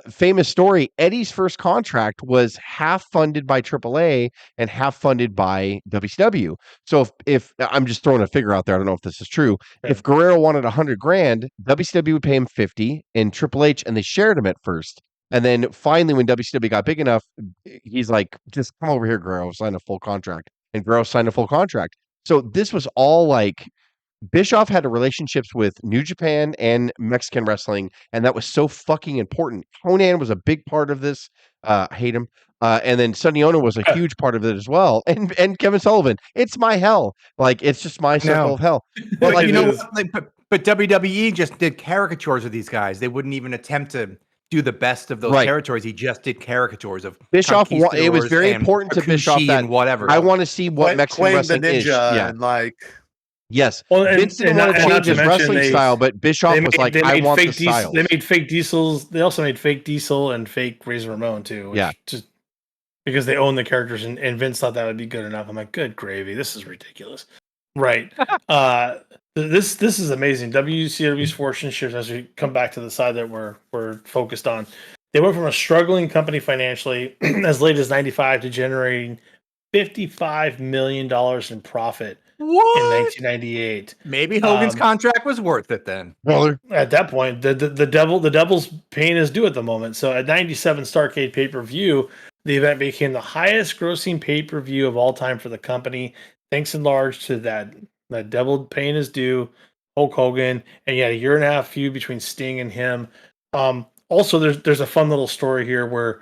Famous story, Eddie's first contract was half funded by AAA and half funded by WCW. So if I'm just throwing a figure out there, I don't know if this is true. Yeah. If Guerrero wanted $100,000, WCW would pay him 50 and Triple H, and they shared him at first. And then finally, when WCW got big enough, he's like, just come over here, Guerrero, sign a full contract. And Guerrero signed a full contract. So this was all like, Bischoff had relationships with New Japan and Mexican wrestling, and that was so fucking important. Conan was a big part of this. I hate him. And then Sonny Ono was a huge part of it as well. And Kevin Sullivan. It's my hell. Like, it's just my circle of hell. But like, but WWE just did caricatures of these guys. They wouldn't even attempt to do the best of those territories. He just did caricatures of Bischoff. It was very important to Bischoff that whatever. I want to see what Mexican wrestling is. And like, yes, Vince didn't want to change his wrestling style, but Bischoff was like, I want the style. They made fake Diesels. They also made fake Diesel and fake Razor Ramon too. Just because they own the characters, and Vince thought that would be good enough. I'm like, good gravy. This is ridiculous. Right. The This is amazing. WCW's fortune shifts as we come back to the side that we're focused on. They went from a struggling company financially as late as 95 to generating $55 million in profit in 1998. Maybe Hogan's contract was worth it then. Brother. At that point, the devil's paying his due at the moment. So at 97 Starrcade pay-per-view, the event became the highest grossing pay-per-view of all time for the company, thanks in large to that devil paying his due, Hulk Hogan, and he had a year and a half feud between Sting and him. Also, there's a fun little story here where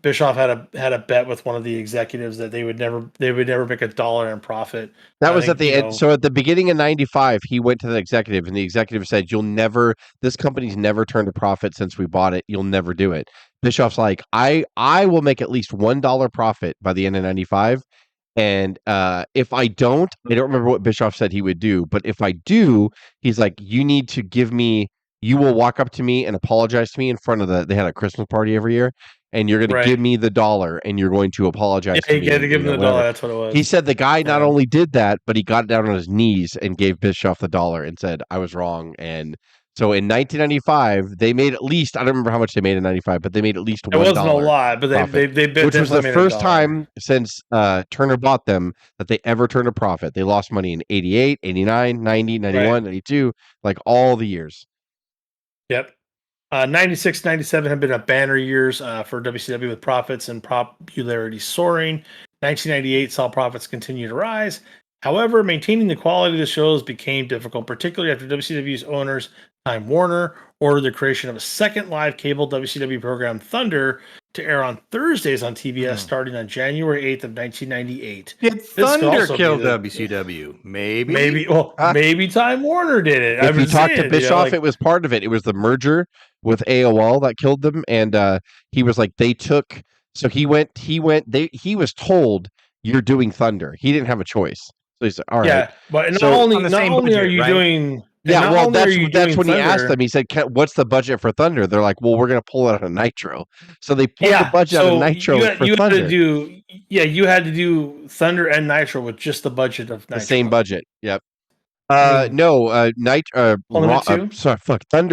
Bischoff had a bet with one of the executives that they would never make $1 in profit. That was at the end. So at the beginning of 95, he went to the executive, and the executive said, this company's never turned a profit since we bought it. You'll never do it. Bischoff's like, I will make at least $1 profit by the end of 95. And if I don't remember what Bischoff said he would do, but if I do, he's like, you will walk up to me and apologize to me in front of they had a Christmas party every year, and you're going to give me the $1 and you're going to apologize to me. Yeah, to give him the $1. That's what it was. He said the guy not only did that, but he got down on his knees and gave Bischoff the $1 and said, I was wrong. And so in 1995, they made at least, I don't remember how much they made in 95, but they made at least $1. It wasn't a lot, but they which was the first time since Turner bought them that they ever turned a profit. They lost money in 88, 89, 90, 91, 92, like all the years. Yep. 96, 97 have been a banner years for WCW with profits and popularity soaring. 1998 saw profits continue to rise. However, maintaining the quality of the shows became difficult, particularly after WCW's owners, Time Warner, ordered the creation of a second live cable WCW program, Thunder, to air on Thursdays on TBS starting on January 8th of 1998. Did Thunder kill WCW? Maybe. Well, maybe Time Warner did it. If you talked to Bischoff, it was part of it. It was the merger with AOL that killed them, and he was like, he was told, you're doing Thunder. He didn't have a choice. So he's like, all right. Yeah, but not only are you doing... Yeah, well, that's when he asked them. He said, "What's the budget for Thunder?" They're like, "Well, we're going to pull it out of Nitro." So they pulled the budget out of Nitro for Thunder. You had to do Thunder and Nitro with just the budget of Nitro. The same budget. Yep. Thunder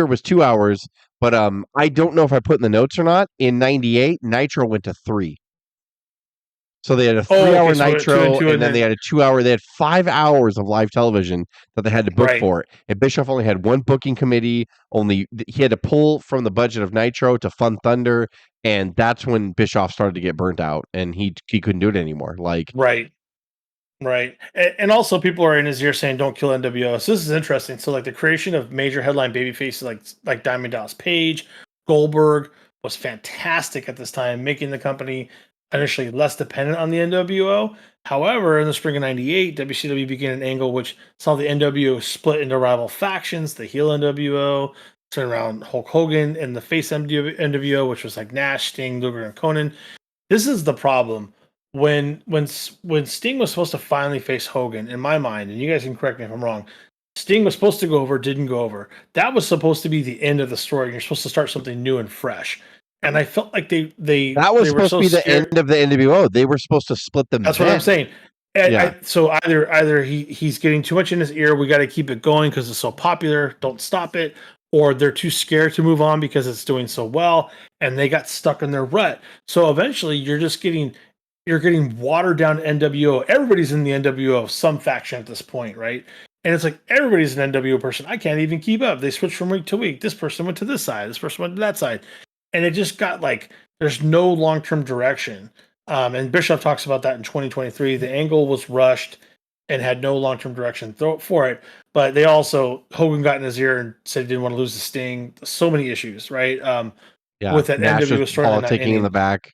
was 2 hours, but I don't know if I put in the notes or not. In 98, Nitro went to 3. So they had a 3-hour Nitro, and then they had a 2-hour. They had 5 hours of live television that they had to book for. And Bischoff only had one booking committee. He had to pull from the budget of Nitro to fund Thunder, and that's when Bischoff started to get burnt out, and he couldn't do it anymore. Right. And also, people are in his ear saying, "Don't kill NWO." So this is interesting. So the creation of major headline babyfaces like Diamond Dallas Page, Goldberg was fantastic at this time, making the company initially less dependent on the NWO. However, in the spring of 98, WCW began an angle which saw the NWO split into rival factions, the heel NWO, turn around Hulk Hogan, and the face NWO, which was like Nash, Sting, Luger, and Conan. This is the problem. When Sting was supposed to finally face Hogan, in my mind, and you guys can correct me if I'm wrong, Sting was supposed to go over, didn't go over. That was supposed to be the end of the story. You're supposed to start something new and fresh. And I felt like that was supposed to be the end of the NWO. They were supposed to split them. That's what I'm saying. So either he's getting too much in his ear. We got to keep it going because it's so popular. Don't stop it. Or they're too scared to move on because it's doing so well, and they got stuck in their rut. So eventually, you're getting watered down NWO. Everybody's in the NWO of some faction at this point, right? And it's like everybody's an NWO person. I can't even keep up. They switch from week to week. This person went to this side. This person went to that side. And it just got there's no long-term direction. And Bischoff talks about that in 2023. The angle was rushed and had no long-term direction for it. But Hogan got in his ear and said he didn't want to lose the Sting. So many issues, right? With that Nash NWO story. politicking in the back.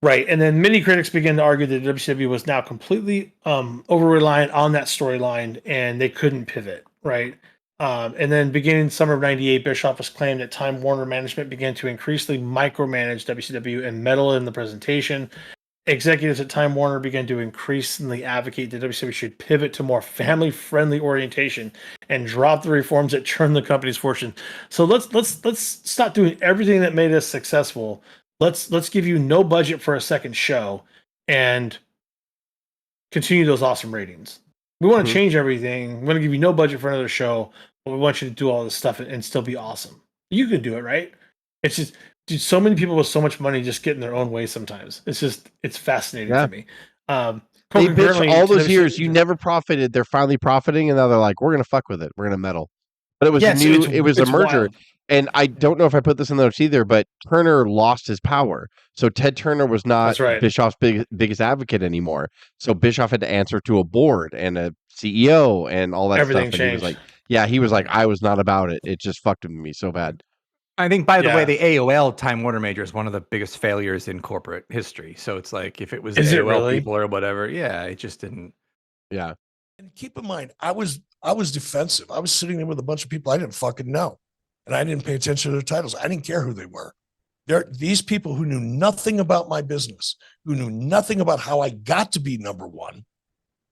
Right. And then many critics began to argue that WCW was now completely over-reliant on that storyline and they couldn't pivot, right? And then beginning summer of 98, Bischoff was claimed that Time Warner management began to increasingly micromanage WCW and meddle in the presentation. Executives at Time Warner began to increasingly advocate that WCW should pivot to more family-friendly orientation and drop the reforms that churned the company's fortune. So let's stop doing everything that made us successful. Let's give you no budget for a second show and continue those awesome ratings. We want to change everything. We're going to give you no budget for another show, but we want you to do all this stuff and still be awesome. You can do it, right? It's just, dude, so many people with so much money just get in their own way sometimes. It's fascinating to me. They bitch all those years. You never profited. They're finally profiting, and now they're like, we're going to fuck with it. We're going to meddle. But it was it was a merger. Wild. And I don't know if I put this in the notes either, but Turner lost his power. So Ted Turner was not Bischoff's biggest advocate anymore. So Bischoff had to answer to a board and a CEO and all that Everything stuff. And changed. He was like, I was not about it. It just fucked with me so bad. I think, by the way, the AOL Time Warner Major is one of the biggest failures in corporate history. So it's like, if it was AOL people or whatever, it just didn't. Yeah. And keep in mind, I was defensive. I was sitting there with a bunch of people I didn't fucking know. And I didn't pay attention to their titles. I didn't care who they were. These people who knew nothing about my business, who knew nothing about how I got to be number one,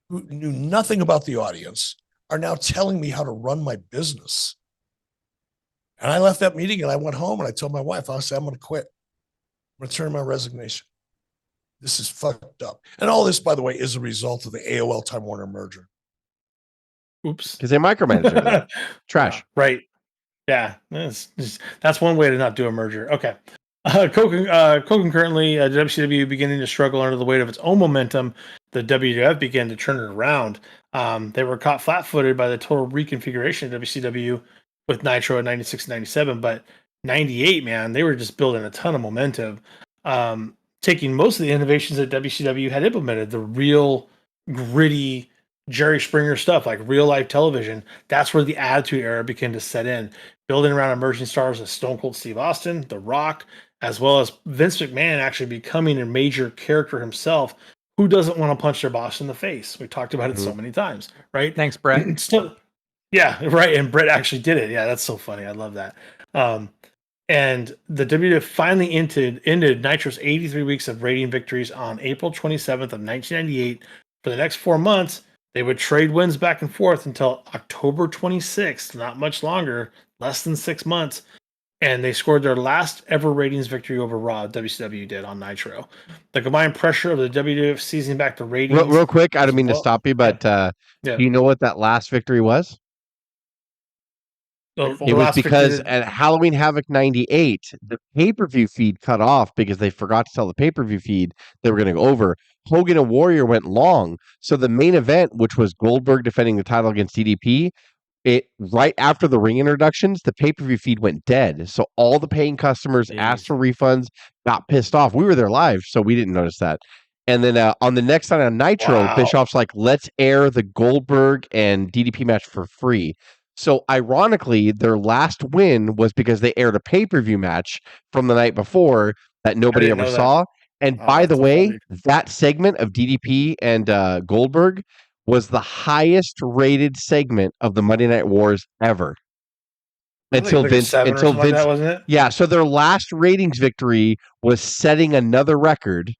who knew nothing about the audience, are now telling me how to run my business. And I left that meeting and I went home and I told my wife, I said, I'm going to quit. I'm going to turn in my resignation. This is fucked up. And all this, by the way, is a result of the AOL Time Warner merger. Oops. Because they micromanage Trash. Right. Yeah. That's one way to not do a merger. Okay. Concurrently, WCW beginning to struggle under the weight of its own momentum. The WWF began to turn it around. They were caught flat-footed by the total reconfiguration of WCW with Nitro in 96 and 97, but 98, man, they were just building a ton of momentum, taking most of the innovations that WCW had implemented, the real gritty Jerry Springer stuff, like real life television. That's where the Attitude Era began to set in, building around emerging stars like Stone Cold Steve Austin, The Rock, as well as Vince McMahon actually becoming a major character himself. Who doesn't want to punch their boss in the face? We talked about it so many times, right? Thanks, Brett. Yeah, right. And Brett actually did it. Yeah, that's so funny. I love that. And the WWF finally ended Nitro's 83 weeks of rating victories on April 27th of 1998. For the next 4 months, they would trade wins back and forth until October 26th, not much longer, less than 6 months. And they scored their last ever ratings victory over Raw. WCW did on Nitro. The combined pressure of the WWF season back to ratings. Real quick, I don't mean to stop you, but do you know what that last victory was? It was because at Halloween Havoc 98, the pay-per-view feed cut off because they forgot to tell the pay-per-view feed they were going to go over. Hogan and Warrior went long. So the main event, which was Goldberg defending the title against DDP, right after the ring introductions, the pay-per-view feed went dead. So all the paying customers asked for refunds, got pissed off. We were there live, so we didn't notice that. And then on the next night on Nitro, Bischoff's like, let's air the Goldberg and DDP match for free. So ironically, their last win was because they aired a pay-per-view match from the night before that nobody ever saw. And by the way, that segment of DDP and Goldberg was the highest rated segment of the Monday Night Wars ever. Until Vince, wasn't it? Yeah, so their last ratings victory was setting another record.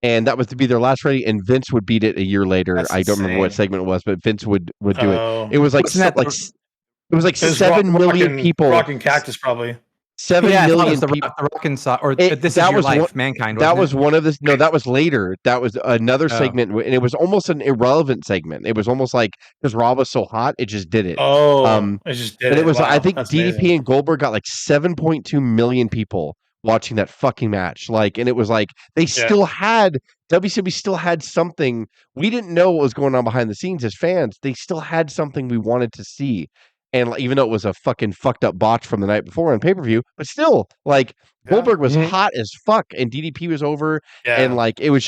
And that was to be their last rating, and Vince would beat it a year later. I don't remember what segment it was, but Vince would do it. It was like it was like 7 million people. Rocking Cactus, probably. 7 million people. The Rockin' or This Is Your Life, Mankind. That was one of the. No, that was later. That was another segment, and it was almost an irrelevant segment. It was almost like because Raw was so hot, it just did it. It just did it. It was. I think DDP and Goldberg got like 7.2 million people watching that fucking match. Like, and it was like they still had WCW still had something. We didn't know what was going on behind the scenes as fans. They still had something we wanted to see. And even though it was a fucking fucked up botch from the night before on pay-per-view, but still, like, Goldberg was hot as fuck, and DDP was over, and like, it was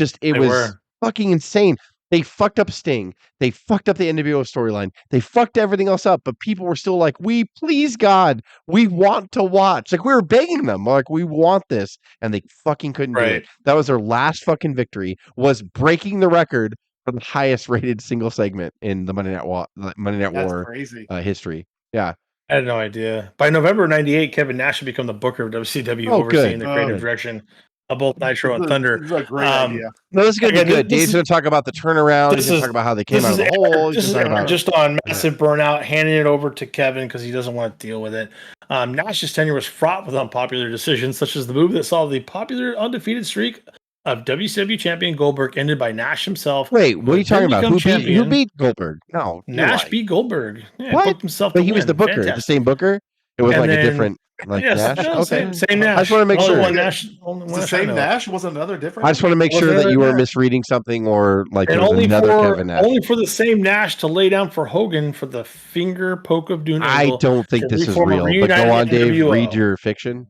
fucking insane. They fucked up Sting. They fucked up the NWO storyline. They fucked everything else up, but people were still like, please God, we want to watch. Like, we were begging them, like, we want this, and they fucking couldn't do it. That was their last fucking victory, was breaking the record for the highest rated single segment in the Monday Night War history. Yeah. I had no idea. By November 98, Kevin Nash had become the booker of WCW, overseeing the creative direction of both Nitro and Thunder. This is a great idea. No, this is going to be good. Dave's going to talk about the turnaround. He's going to talk about how they came out of the hole. This is just on massive burnout, handing it over to Kevin because he doesn't want to deal with it. Nash's tenure was fraught with unpopular decisions, such as the move that saw the popular undefeated streak of WCW champion Goldberg ended by Nash himself. Wait, what are you talking about? Who beat Goldberg? No, Nash beat Goldberg. Yeah, what? Booked himself But to he was win. the booker, Fantastic. the same booker. It was like a different, like Nash. No, Okay, same Nash. I just want to make sure. It's the same Nash. Wasn't another different. I just want to make sure that you were misreading something, or like there was another Kevin Nash. Only for the same Nash to lay down for Hogan for the finger poke of doom. I don't think this is real. But go on, Dave. Read your fiction.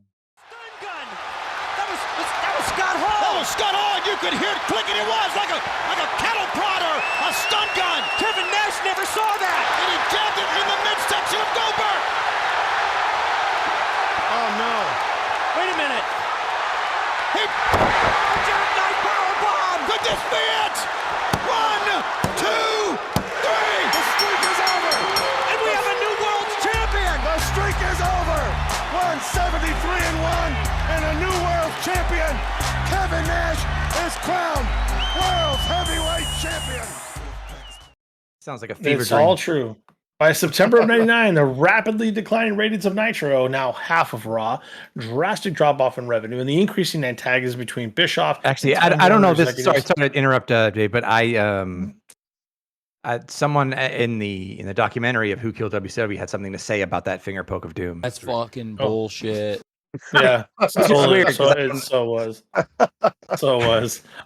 Scott Hall, you could hear it clicking. It was like a cattle prodder, a stun gun. Kevin Nash never saw that, and he jabbed it in the midsection of Goldberg. Oh no! Wait a minute. He jackknife powerbomb. Could this be it? 1, 2, 3. The streak is over, and we have a new world champion. The streak is over. 173-1, and a new world champion. Kevin Nash is crowned world's heavyweight champion. Sounds like a fever It's dream. all true. By September of 99, the rapidly declining ratings of Nitro, now half of Raw, drastic drop off in revenue, and the increasing antagonism between Bischoff. Actually, I don't know this. Sorry to interrupt, Dave, but someone in the documentary of Who Killed WCW had something to say about that finger poke of doom. That's fucking bullshit. Yeah, so was.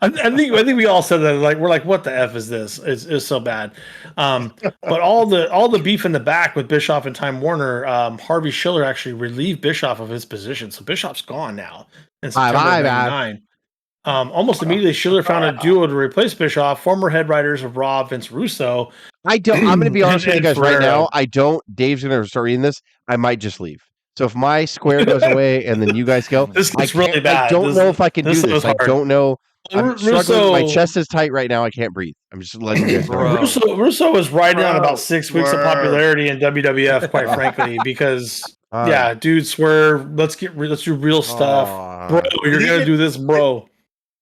I think we all said that. Like we're like, what the f is this? It's so bad. But all the beef in the back with Bischoff and Time Warner, Harvey Schiller actually relieved Bischoff of his position, so Bischoff's gone now in September of '99. Almost immediately, Schiller found a duo to replace Bischoff. Former head writers of Raw, Vince Russo. I'm going to be honest with you guys right now. Dave's going to start reading this. I might just leave. So if my square goes away and then you guys go, really bad. I don't know if I can do this. I don't know. I'm struggling. My chest is tight right now. I can't breathe. I'm just letting you guys know. Russo was riding on about 6 weeks of popularity in WWF, quite frankly, because dude, Swerve, let's do real stuff, bro. You're gonna do this, bro.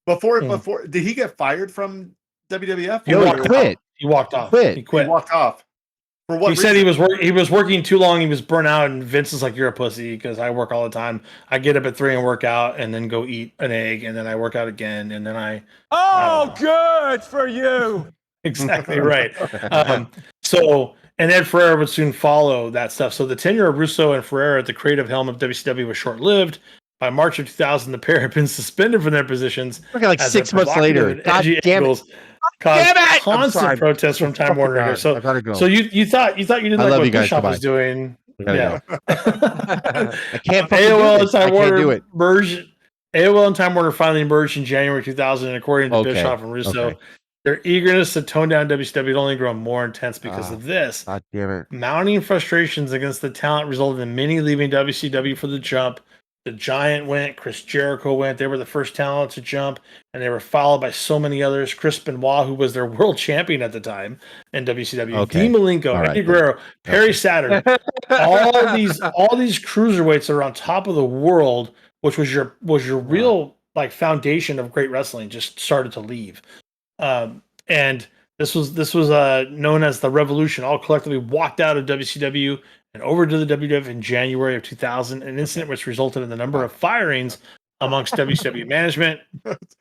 Before, did he get fired from WWF? He quit. He walked off. He walked off. For what he said he was working too long. He was burnt out, and Vince is like, "You're a pussy," because I work all the time. I get up at 3 and work out, and then go eat an egg, and then I work out again, and then I. Oh, good for you. Exactly right. And Ed Ferreira would soon follow that stuff. So the tenure of Russo and Ferreira at the creative helm of WCW was short-lived. By March of 2000, the pair had been suspended from their positions. Okay, like 6 months later. God damn it. Caused constant protests from Time Warner here. So, so you thought you didn't like what Bischoff was doing. Yeah. I can't AOL and Time Warner do it. AOL and Time Warner finally emerged in January 2000, and according to Bischoff and Russo, their eagerness to tone down WCW had only grown more intense because of this. God damn it. Mounting frustrations against the talent resulted in many leaving WCW for the jump. The Giant went, Chris Jericho went. They were the first talent to jump, and they were followed by so many others. Chris Benoit, who was their world champion at the time in WCW, Dean Malenko, Eddie Guerrero, Perry Saturn, all these cruiserweights that are on top of the world, which was your real like foundation of great wrestling, just started to leave. And this was known as the Revolution. All collectively walked out of WCW and over to the WWF in January of 2000, an incident which resulted in the number of firings amongst WCW management,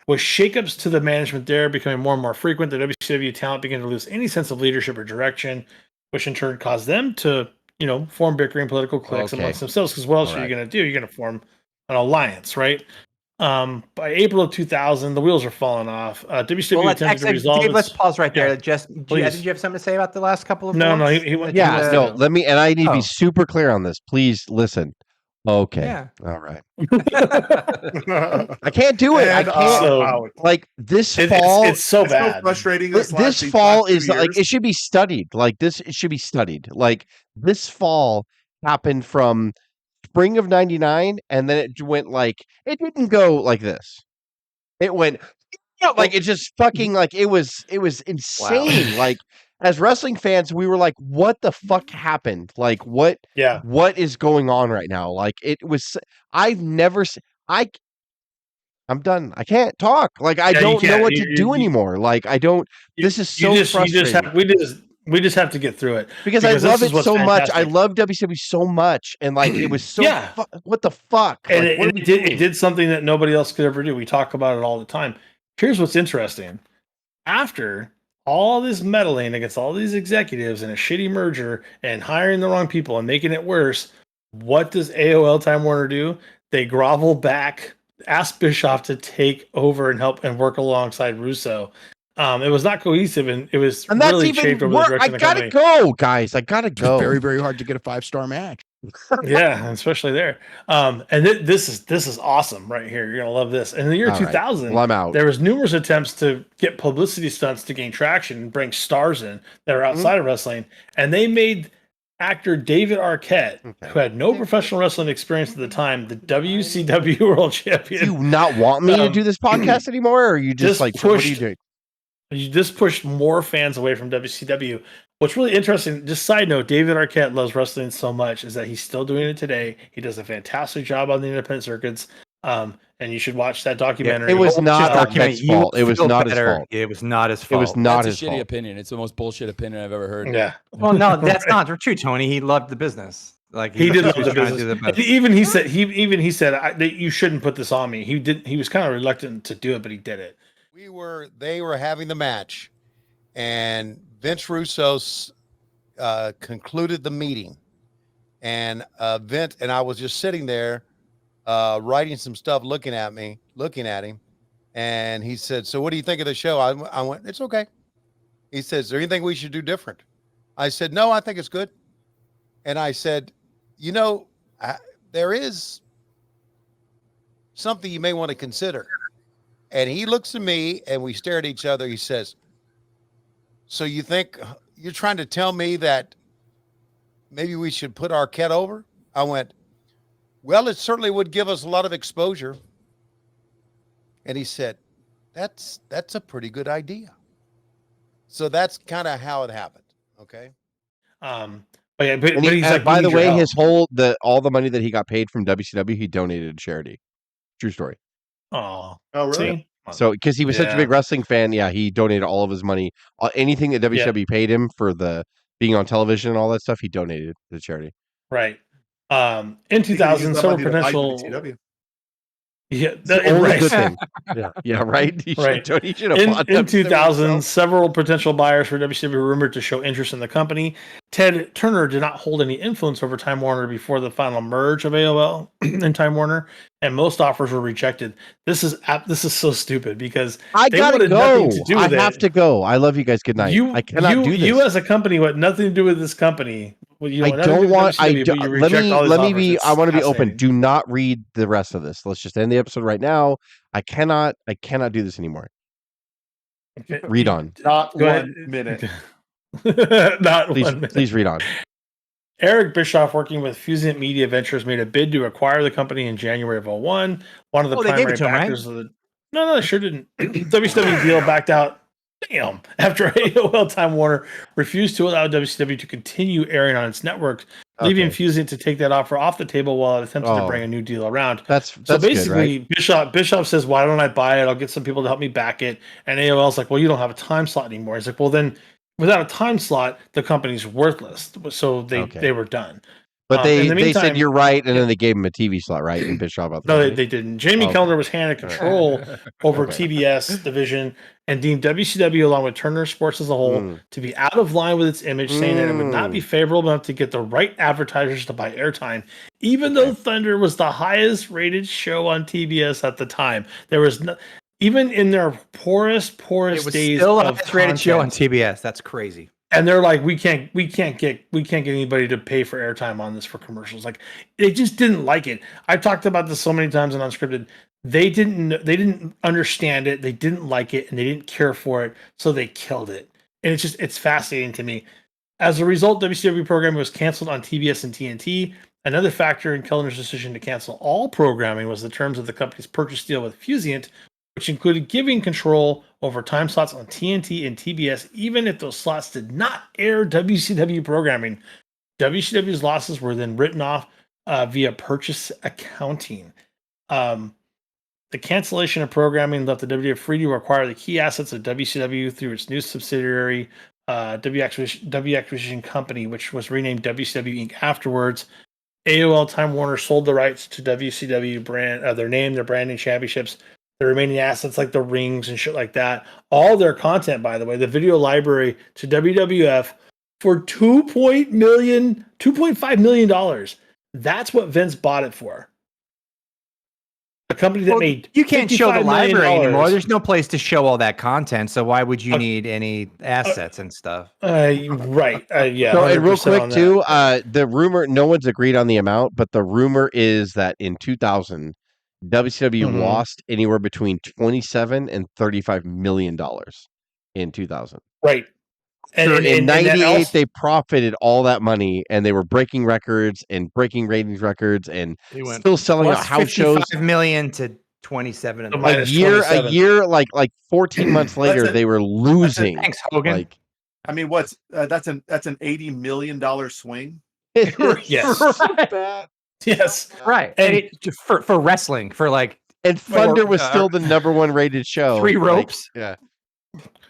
with shakeups to the management there becoming more and more frequent. The WCW talent began to lose any sense of leadership or direction, which in turn caused them to, form bickering political cliques amongst themselves. Because what else are you going to do? You're going to form an alliance, right? By April of 2000, the wheels are falling off. WCW attempted to resolve. Dave, let's pause right there. Did you have something to say about the last couple of months? No, he went. Yeah, no. Let me, and I need to be super clear on this. Please listen. Okay. Yeah. All right. I can't do it. I can't. Like this fall, it's so bad. So frustrating. This fall is like it should be studied. Like this, it should be studied. Like this fall happened from spring of '99, and then it went like it didn't go like this. It went like it just fucking like it was insane. Wow. Like as wrestling fans, we were like, "What the fuck happened? Like what is going on right now?" Like it was. I've never. I'm done. I can't talk. Like I don't know what to do anymore. Like I don't. This is so frustrating. We just have to get through it because I love it so much. I love WCW so much, and like it was so. What the fuck? And it did something that nobody else could ever do. We talk about it all the time. Here's what's interesting. After all this meddling against all these executives and a shitty merger and hiring the wrong people and making it worse, what does AOL Time Warner do? They grovel back, ask Bischoff to take over and help and work alongside Russo. It was not cohesive, and it was And that's really even shaped over the worse. direction I of the company. gotta go, guys. I gotta go. Very, very hard to get a 5-star match. Yeah, especially there. And this is awesome right here. You're gonna love this. In the year All right. 2000, Well, I'm out. there was numerous attempts to get publicity stunts to gain traction and bring stars in that are outside of wrestling, and they made actor David Arquette, who had no professional wrestling experience at the time, the WCW World Champion. Do you not want me to do this podcast anymore, or are you just like, what are you doing? You just pushed more fans away from WCW. What's really interesting, just side note, David Arquette loves wrestling so much is that he's still doing it today. He does a fantastic job on the independent circuits. And you should watch that documentary. It was not Arquette's fault. It was not his fault. It was not his fault. It was not his That's a shitty fault. opinion. It's the most bullshit opinion I've ever heard. Yeah. Well, no, that's not true, Tony. He loved the business. Like he did love was the trying to business. do the best. Even he said that you shouldn't put this on me. He was kind of reluctant to do it, but he did it. They were having the match, and Vince Russo concluded the meeting, and Vince and I was just sitting there writing some stuff, looking at him, and he said, "So what do you think of the show?" I went, "It's okay." He said, "Is there anything we should do different?" I said, "No, I think it's good." And I said, there is something you may want to consider. And he looks at me and we stare at each other. He says, "So you think you're trying to tell me that maybe we should put Arquette over?" I went, "Well, it certainly would give us a lot of exposure." And he said, that's a pretty good idea. So that's kind of how it happened. Okay. But yeah, but he's like, by the way, all the money that he got paid from WCW, he donated to charity. True story. Oh, really? See? So, because he was such a big wrestling fan, he donated all of his money. Anything that WCW paid him for the being on television and all that stuff, he donated to charity. Right. In 2000, several potential. Yeah, that's the only good thing. Yeah, right. He right. should have in 2000, several potential buyers for WCW were rumored to show interest in the company. Ted Turner did not hold any influence over Time Warner before the final merge of AOL and Time Warner, and most offers were rejected. This is so stupid because I gotta go. Nothing to do with I have to go. I love you guys. Good night. I cannot do this. You as a company had nothing to do with this company. I don't want. Let me be. I want to be open. Do not read the rest of this. Let's just end the episode right now. I cannot do this anymore. Okay. Read on. Not 1 minute. Not please, 1 minute. Please read on. Eric Bischoff, working with Fusient Media Ventures, made a bid to acquire the company in January of 2001. One of the primary backers of the. No, they sure didn't. WCW deal backed out. Damn. After AOL Time Warner refused to allow WCW to continue airing on its network, leaving Fusient to take that offer off the table while it attempted to bring a new deal around. That's so basically, good, right? Bischoff says, "Why don't I buy it? I'll get some people to help me back it." And AOL's like, "Well, you don't have a time slot anymore." He's like, "Well, then without a time slot, the company's worthless." So they were done. But they said you're right, and then they gave him a TV slot, right? And Bischoff out No, they didn't. Jamie Kellner was handed control over TBS division and deemed WCW, along with Turner Sports as a whole, to be out of line with its image, saying that it would not be favorable enough to get the right advertisers to buy airtime, even though Thunder was the highest rated show on TBS at the time. There was no, even in their poorest it was days still of a rated show on TBS. That's crazy. And they're like, we can't get anybody to pay for airtime on this for commercials. Like, they just didn't like it. I've talked about this so many times on Unscripted. They didn't understand it. They didn't like it, and they didn't care for it. So they killed it. And it's fascinating to me. As a result, WCW programming was canceled on TBS and TNT. Another factor in Kellner's decision to cancel all programming was the terms of the company's purchase deal with Fusient, which included giving control over time slots on TNT and TBS, even if those slots did not air WCW programming. WCW's losses were then written off via purchase accounting. The cancellation of programming left the WWF free to acquire the key assets of WCW through its new subsidiary, W Acquisition Company, which was renamed WCW Inc. afterwards. AOL Time Warner sold the rights to WCW brand, their name, their branding, championships, the remaining assets like the rings and shit like that. All their content, by the way, the video library to WWF for $2.5 million. That's what Vince bought it for. A company that made you can't show the library anymore. There's no place to show all that content. So why would you need any assets and stuff? Right. Yeah. So, and real 100% quick on too, that. the rumor, no one's agreed on the amount, but the rumor is that in 2000, WCW lost anywhere between 27 and 35 million dollars in 2000. Right. And in 98, they profited all that money, and they were breaking records and breaking ratings records, and still selling out house shows. 55 million to 27 and a year, like 14 months later, they were losing. Thanks, Hogan. Like, I mean, what's that's an $80 million swing. Yes. Yes. Right. And for wrestling, for like, and Thunder was still the number one rated show. 3 ropes. Yeah.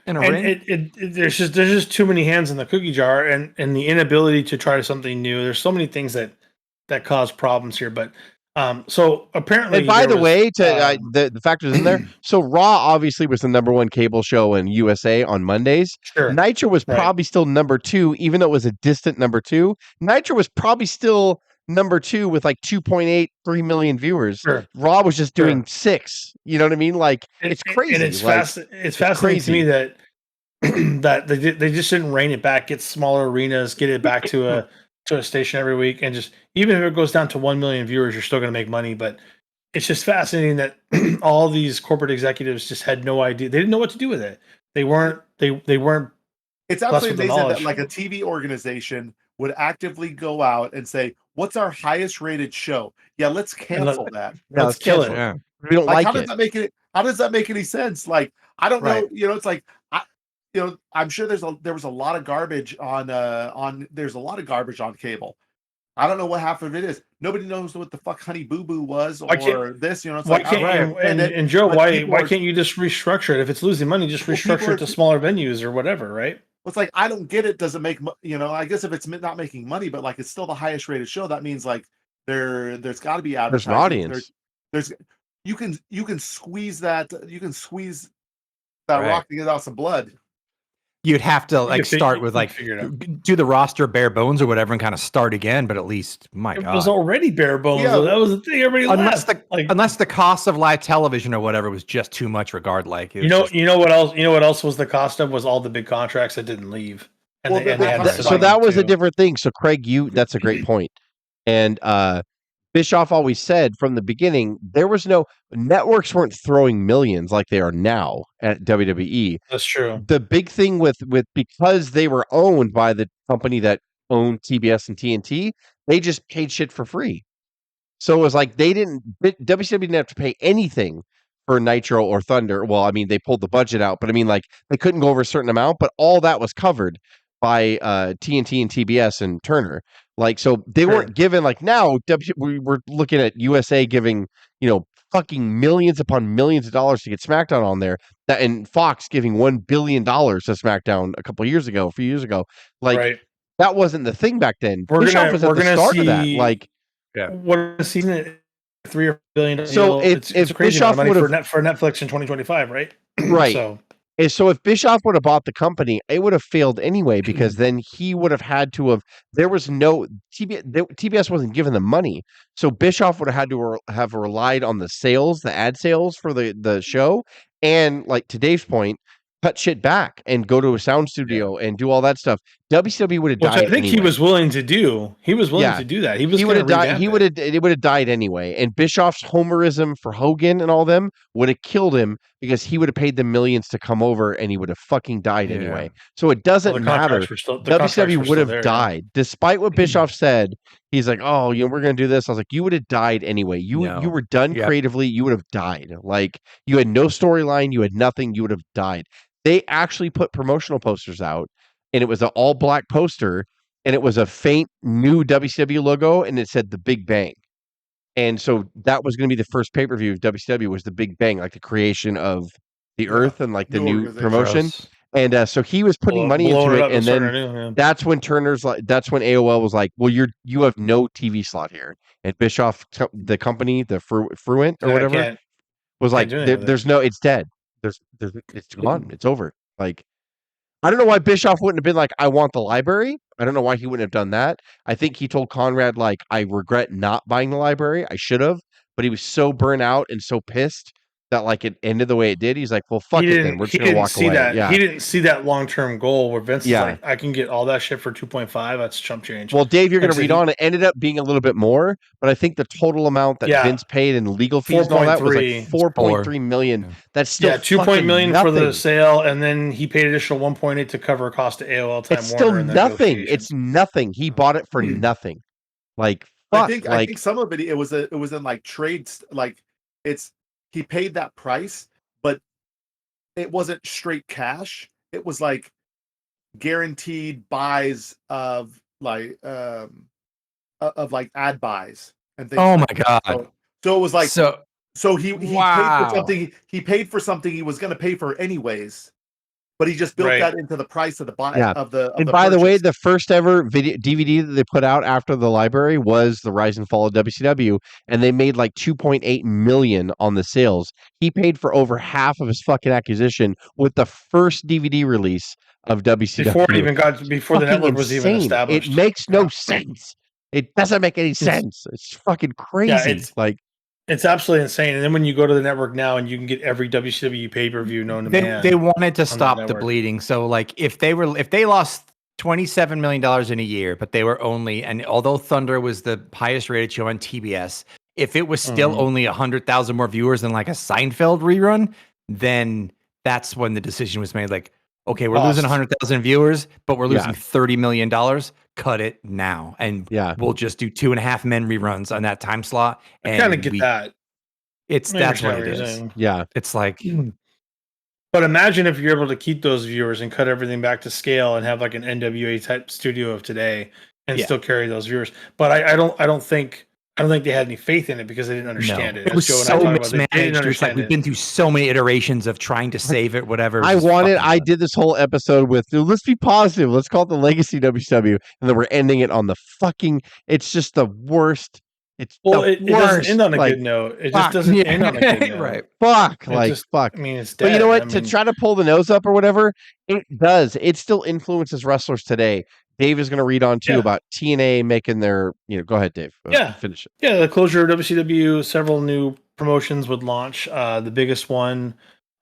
In a ring. There's just too many hands in the cookie jar, and the inability to try something new. There's so many things that cause problems here, but so apparently. And by the way, the factors in there. So Raw obviously was the number one cable show in USA on Mondays. Sure. Nitro was probably still number 2, even though it was a distant number 2. Nitro was probably still number 2 with like 2.83 million viewers. Sure. Raw was just doing 6. You know what I mean? Like it's crazy. And it's it's fascinating to me that that they just didn't rein it back, get smaller arenas, get it back to a station every week, and just even if it goes down to 1 million viewers, you're still going to make money. But it's just fascinating that all these corporate executives just had no idea. They didn't know what to do with it. They weren't. It's absolutely amazing that like a TV organization would actively go out and say, "What's our highest rated show? Yeah, let's cancel that. Let's kill it. Yeah. We don't like how it. Does that make it? How does that make any sense? Like, I don't know. You know, it's like I'm sure there was a lot of garbage on there's a lot of garbage on cable. I don't know what half of it is. Nobody knows what the fuck Honey Boo Boo was or this. You know, it's why like can't and Joe, why can't you just restructure it? If it's losing money, just restructure it to smaller venues or whatever, right? It's like I don't get it. Does it make I guess if it's not making money, but like it's still the highest rated show, that means like there's got to be advertising. There's an audience. There's you can squeeze that rock to get out some blood. You'd have to like start with like do the roster bare bones or whatever and kind of start again. But at least, my God, it was already bare bones. Yeah, that was the thing. Everybody unless the cost of live television or whatever was just too much. Regard like you know what else was the cost of was all the big contracts that didn't leave. And so that was a different thing. So Craig, that's a great point. And Bischoff always said from the beginning, there was no networks weren't throwing millions like they are now at WWE. That's true. The big thing with because they were owned by the company that owned TBS and TNT, they just paid shit for free. So it was like WCW didn't have to pay anything for Nitro or Thunder. Well, I mean, they pulled the budget out, but I mean, like they couldn't go over a certain amount, but all that was covered by TNT and TBS and Turner. Like, so they weren't given like now we're looking at USA giving, fucking millions upon millions of dollars to get SmackDown on there, and Fox giving $1 billion to SmackDown a few years ago. Like that wasn't the thing back then. Bischoff was at the start of that. Like, we're seeing it $3 or $4 billion. So it's a crazy amount of money for Netflix in 2025, right? Right. So if Bischoff would have bought the company, it would have failed anyway, because then he would have had to have. There was no TBS wasn't giving them money, so Bischoff would have had to have relied on the sales, the ad sales for the show, and like to Dave's point, cut shit back and go to a sound studio and do all that stuff. WCW would have died. I think he was willing to do. He was willing to do that. He would have died. It would have died anyway. And Bischoff's homerism for Hogan and all them would have killed him, because he would have paid them millions to come over, and he would have fucking died anyway. So it doesn't matter. WCW would have died, despite what Bischoff said. He's like, "Oh, we're gonna do this." I was like, "You would have died anyway. You were done creatively. You would have died. Like you had no storyline. You had nothing. You would have died." They actually put promotional posters out, and it was an all black poster, and it was a faint new WCW logo, and it said The Big Bang. And so that was going to be the first pay-per-view of WCW, was The Big Bang, like the creation of the Earth and like the new promotion. And so he was putting money into it, and then that's when that's when AOL was like, "Well, you have no TV slot here." And Bischoff, the company, the Fruent or whatever, was like, there's no, it's dead. It's gone. It's over. Like, I don't know why Bischoff wouldn't have been like, I want the library. I don't know why he wouldn't have done that. I think he told Conrad, like, I regret not buying the library. I should have. But he was so burnt out and so pissed that, like, it ended the way it did. He's like, well, fuck it then. We're just going to walk away. That. Yeah. He didn't see that long-term goal where Vince is like, I can get all that shit for 2.5. That's chump change. Well, Dave, you're going to read on. It ended up being a little bit more, but I think the total amount that Vince paid in legal fees and all that was like 4.3 million. That's still 2 million for the sale, and then he paid additional 1.8 to cover cost of AOL Time It's Warner. Still nothing. It's nothing. He bought it for nothing. Like, fuck, I think some of it was in like trades. Like, he paid that price, but it wasn't straight cash. It was like guaranteed buys of like ad buys and things. Oh my god! So it was like so he wow. paid for something. He paid for something he was going to pay for anyways, but he just built that into the price of the buy of the. And by the way, the first ever DVD that they put out after the library was the Rise and Fall of WCW, and they made like 2.8 million on the sales. He paid for over half of his fucking acquisition with the first DVD release of WCW. Before the network was even established. It makes no sense. It doesn't make any sense. It's fucking crazy. It's absolutely insane. And then when you go to the network now and you can get every WCW pay-per-view known to man. They wanted to stop the bleeding. So like if they lost $27 million in a year, but they were only, and although Thunder was the highest rated show on TBS, if it was still only 100,000 more viewers than like a Seinfeld rerun, then that's when the decision was made. Like, okay, we're losing 100,000 viewers, but we're losing $30 million. Cut it now, and we'll just do 2.5 Men reruns on that time slot. And I kind of get that. That's what it is. Yeah, it's like. But imagine if you're able to keep those viewers and cut everything back to scale and have like an NWA type studio of today and still carry those viewers. But I don't think they had any faith in it because they didn't understand it. It was so mismanaged. It's like we've been through so many iterations of trying to save it, whatever. I did this whole episode with, let's be positive. Let's call it the Legacy WCW. And then we're ending it on the fucking, it's just the worst. It doesn't end on a good note. It just doesn't end on a good note. Right. Fuck. Fuck. I mean, it's dead. But you know what? To try to pull the nose up or whatever, it does. It still influences wrestlers today. Dave is going to read on too about TNA making their, go ahead, Dave. Finish it. Yeah, the closure of WCW, several new promotions would launch. The biggest one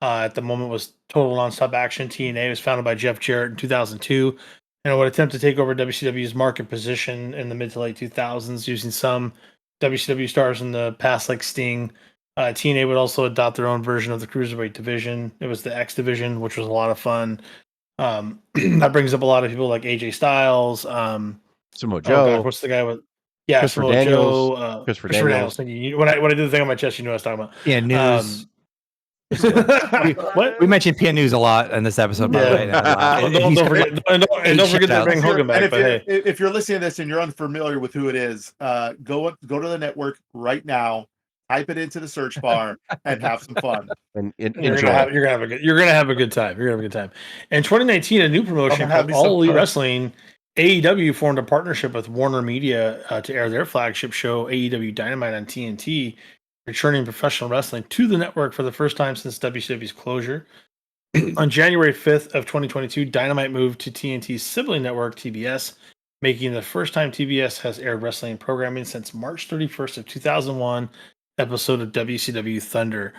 at the moment was Total Nonstop Action. TNA was founded by Jeff Jarrett in 2002 and would attempt to take over WCW's market position in the mid to late 2000s using some WCW stars in the past like Sting. TNA would also adopt their own version of the Cruiserweight division. It was the X division, which was a lot of fun. That brings up a lot of people like AJ Styles, Samoa Joe. What's the guy with? Christopher Daniels, Joe. Christopher Daniels. When I did the thing on my chest, you know what I was talking about. Yeah, news. We mentioned PN News a lot in this episode. By the way, don't forget to bring Hogan back. If you're listening to this and you're unfamiliar with who it is, go to the network right now. Type it into the search bar and have some fun. And you're gonna have a good time. You're gonna have a good time. In 2019, a new promotion called All Elite Wrestling, AEW formed a partnership with Warner Media to air their flagship show, AEW Dynamite on TNT, returning professional wrestling to the network for the first time since WCW's closure. On January 5th of 2022, Dynamite moved to TNT's sibling network, TBS, making the first time TBS has aired wrestling programming since March 31st of 2001. Episode of WCW Thunder.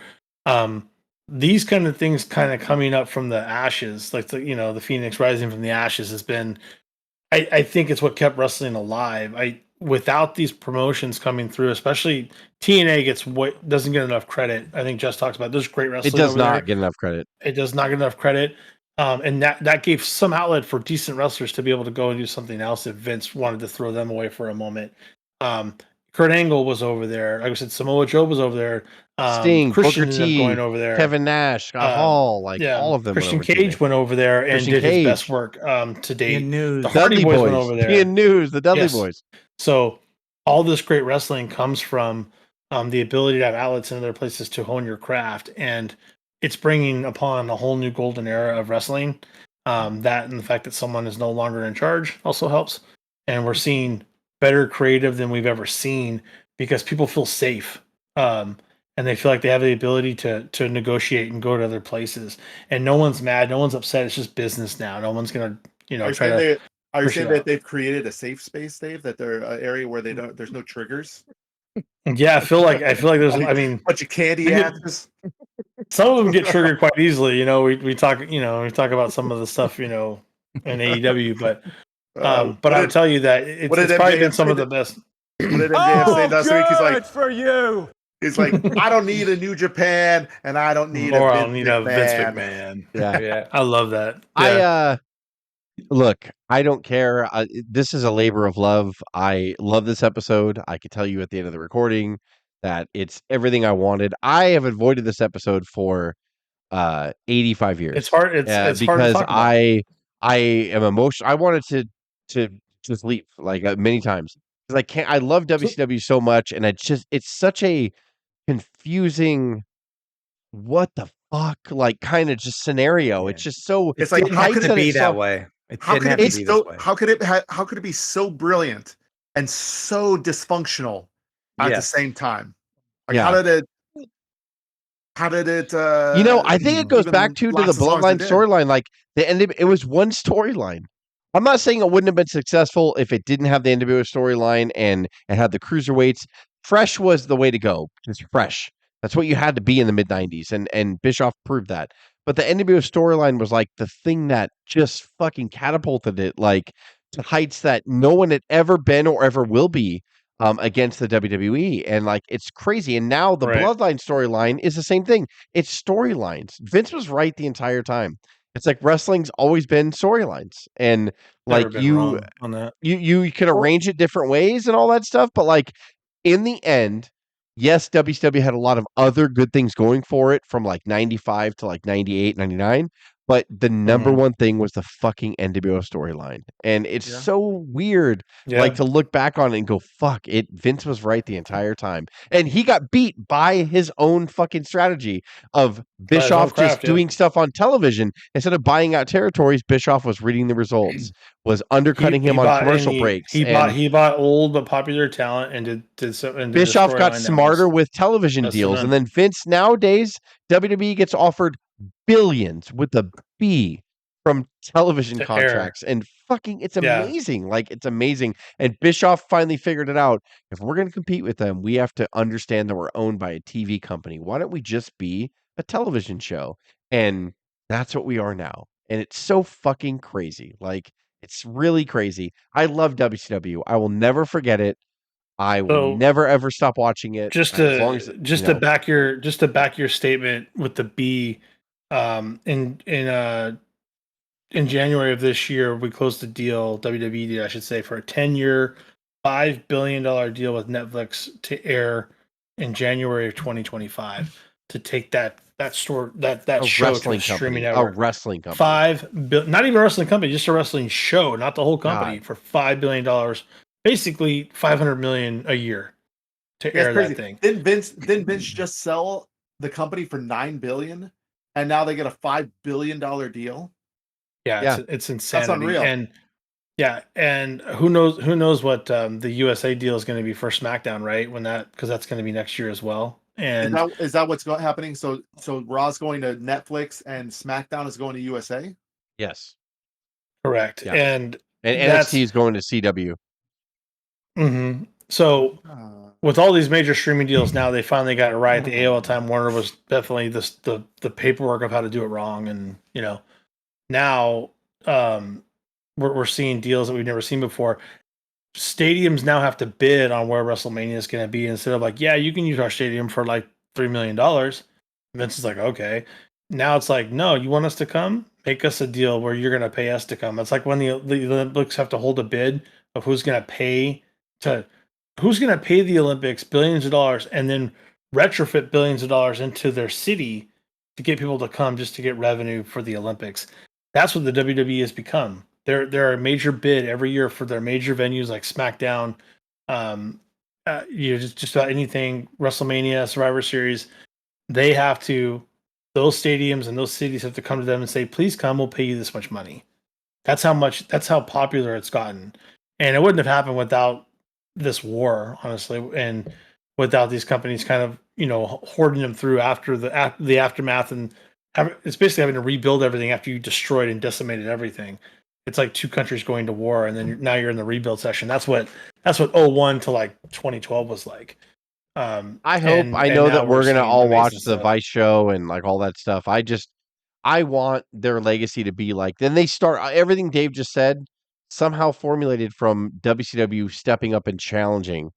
These kind of things kind of coming up from the ashes, like the Phoenix rising from the ashes has been, I think it's what kept wrestling alive. Without these promotions coming through, especially TNA doesn't get enough credit. I think Jess talks about there's great wrestling. It does not get enough credit. It does not get enough credit. And that gave some outlet for decent wrestlers to be able to go and do something else if Vince wanted to throw them away for a moment. Kurt Angle was over there. Like I said, Samoa Joe was over there. Sting, Christian Booker T, going over there. Kevin Nash, Scott Hall, all of them. Christian Cage went over there and did his best work to date. The Hardy Boys went over there. The Dudley Boys. So all this great wrestling comes from the ability to have outlets in other places to hone your craft, and it's bringing upon a whole new golden era of wrestling. That and the fact that someone is no longer in charge also helps, and we're seeing better creative than we've ever seen because people feel safe. And and they feel like they have the ability to negotiate and go to other places, and no one's mad, no one's upset. It's just business now. No one's gonna try to. Are you saying that they've created a safe space, Dave? That they're an area where there's no triggers? Yeah, I feel like there's. I mean, bunch of candy asses. Some of them get triggered quite easily. We talk about some of the stuff in AEW, but I would tell you that it's probably been some of the best. What did MJF say last week? He's like, for you. He's like, I don't need a New Japan, and I don't need a Vince McMahon. Yeah, I love that. Yeah. Look, I don't care. This is a labor of love. I love this episode. I could tell you at the end of the recording that it's everything I wanted. I have avoided this episode for 85 years. It's hard. It's because hard to talk about. I am emotional. I wanted to just leave like many times because I can't. I love WCW so much, and it's such a confusing. What the fuck? Like kind of just scenario. Yeah. It's just so. It's like how could it be that way? How could it be so brilliant and so dysfunctional at the same time? Like how did it I think it goes back to the Bloodline storyline. Like it was one storyline. I'm not saying it wouldn't have been successful if it didn't have the NWO storyline and it had the cruiserweights. Fresh was the way to go. It's fresh. That's what you had to be in the mid 90s, and Bischoff proved that. But the NWO storyline was like the thing that just fucking catapulted it like to heights that no one had ever been or ever will be against the WWE. And like it's crazy. And now the Bloodline storyline is the same thing. It's storylines. Vince was right the entire time. It's like wrestling's always been storylines. And like you can arrange it different ways and all that stuff, but like in the end, yes, WCW had a lot of other good things going for it from like 95 to like 98, 99. But the number one thing was the fucking NWO storyline. And it's so weird like to look back on it and go, fuck it. Vince was right the entire time. And he got beat by his own fucking strategy of Bischoff doing stuff on television. Instead of buying out territories, Bischoff was reading the results, was undercutting him on commercial breaks. He bought old but popular talent and did so. And Bischoff got smarter with television deals. And then Vince nowadays, WWE gets offered billions with a B from television contracts and fucking it's amazing. Like it's amazing. And Bischoff finally figured it out. If we're going to compete with them, we have to understand that we're owned by a TV company. Why don't we just be a television show? And that's what we are now. And it's so fucking crazy. Like it's really crazy. I love WCW. I will never forget it. I will never ever stop watching it. Just to back your statement with the B, in January of this year, we closed the deal, WWE did, I should say, for a 10-year, $5 billion deal with Netflix to air in January of 2025 to take that show to a streaming network. A wrestling company. Not even a wrestling company, just a wrestling show, not the whole company, for $5 billion, basically $500 million a year to air that thing. Didn't Vince just sell the company for $9 billion, and now they get a $5 billion deal? Yeah, it's insanity. That's unreal. And who knows what the USA deal is going to be for SmackDown, right? Because that's going to be next year as well. And is that what's happening? So Raw's going to Netflix and SmackDown is going to USA? Yes. Correct. Yeah. And NXT is going to CW. Mm-hmm. So with all these major streaming deals now, they finally got it right. The AOL Time Warner was definitely the paperwork of how to do it wrong. And, now we're seeing deals that we've never seen before. Stadiums now have to bid on where WrestleMania is going to be instead of like, yeah, you can use our stadium for like $3 million. Vince is like, okay. Now it's like, no, you want us to come? Make us a deal where you're going to pay us to come. It's like when the Olympics have to hold a bid of who's going to pay the Olympics billions of dollars and then retrofit billions of dollars into their city to get people to come just to get revenue for the Olympics. That's what the WWE has become. They're a major bid every year for their major venues like SmackDown, just about anything, WrestleMania, Survivor Series. They have to, those stadiums and those cities have to come to them and say, please come, we'll pay you this much money. That's how popular it's gotten. And it wouldn't have happened without this war, honestly, and without these companies kind of, hoarding them through after the aftermath, and it's basically having to rebuild everything after you destroyed and decimated everything. It's like two countries going to war, and then now you're in the rebuild session. That's what 01 to like 2012 was like. I hope. I know that we're gonna all watch the Vice show and like all that stuff. I want their legacy to be like. Then they start everything Dave just said, somehow formulated from WCW stepping up and challenging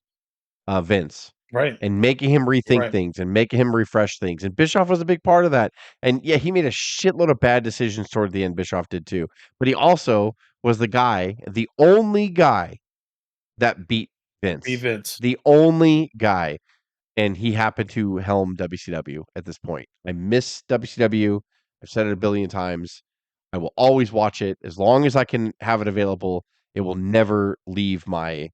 Vince. Right. And making him rethink things and making him refresh things. And Bischoff was a big part of that. And yeah, he made a shitload of bad decisions toward the end. Bischoff did too. But he also was the only guy that beat Vince. The only guy. And he happened to helm WCW at this point. I miss WCW. I've said it a billion times. I will always watch it as long as I can have it available. It will never leave my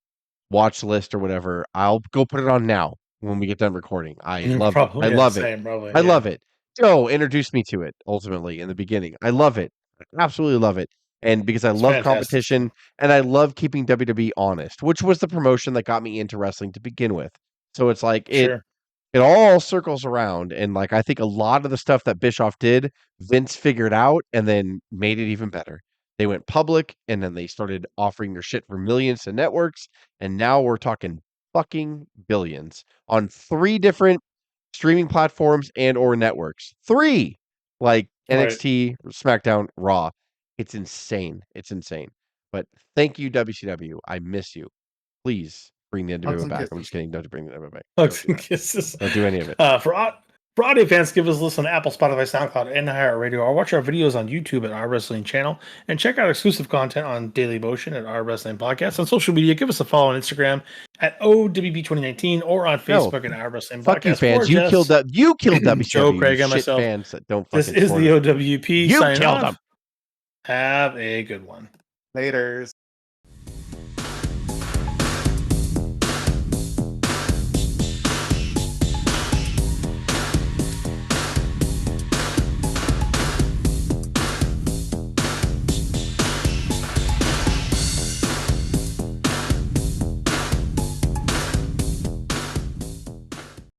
watch list or whatever. I'll go put it on now when we get done recording. I love it. I love it. I love it. Joe introduced me to it ultimately in the beginning. I love it. I absolutely love it. And because I love competition and I love keeping WWE honest, which was the promotion that got me into wrestling to begin with. So it's like it all circles around. And like I think a lot of the stuff that Bischoff did, Vince figured out and then made it even better. They went public and then they started offering their shit for millions to networks. And now we're talking fucking billions on 3 different streaming platforms and or networks. 3, like NXT, SmackDown, Raw. It's insane. It's insane. But thank you, WCW. I miss you. Please bring the NWO back. I'm just kidding. Don't bring the NWO back. Don't do any of it. For audio fans, give us a listen to Apple, Spotify, SoundCloud, and iHeartRadio, or watch our videos on YouTube at Our Wrestling Channel, and check out exclusive content on Daily Motion at Our Wrestling Podcast. On social media, give us a follow on Instagram at O.W.P 2019 or on Facebook at Our Wrestling Podcast. Fuck you, fans. You killed WCW. Joe, Craig, and myself. Fans that don't this is the O.W.P. You signing killed off. them. Have a good one. Laters.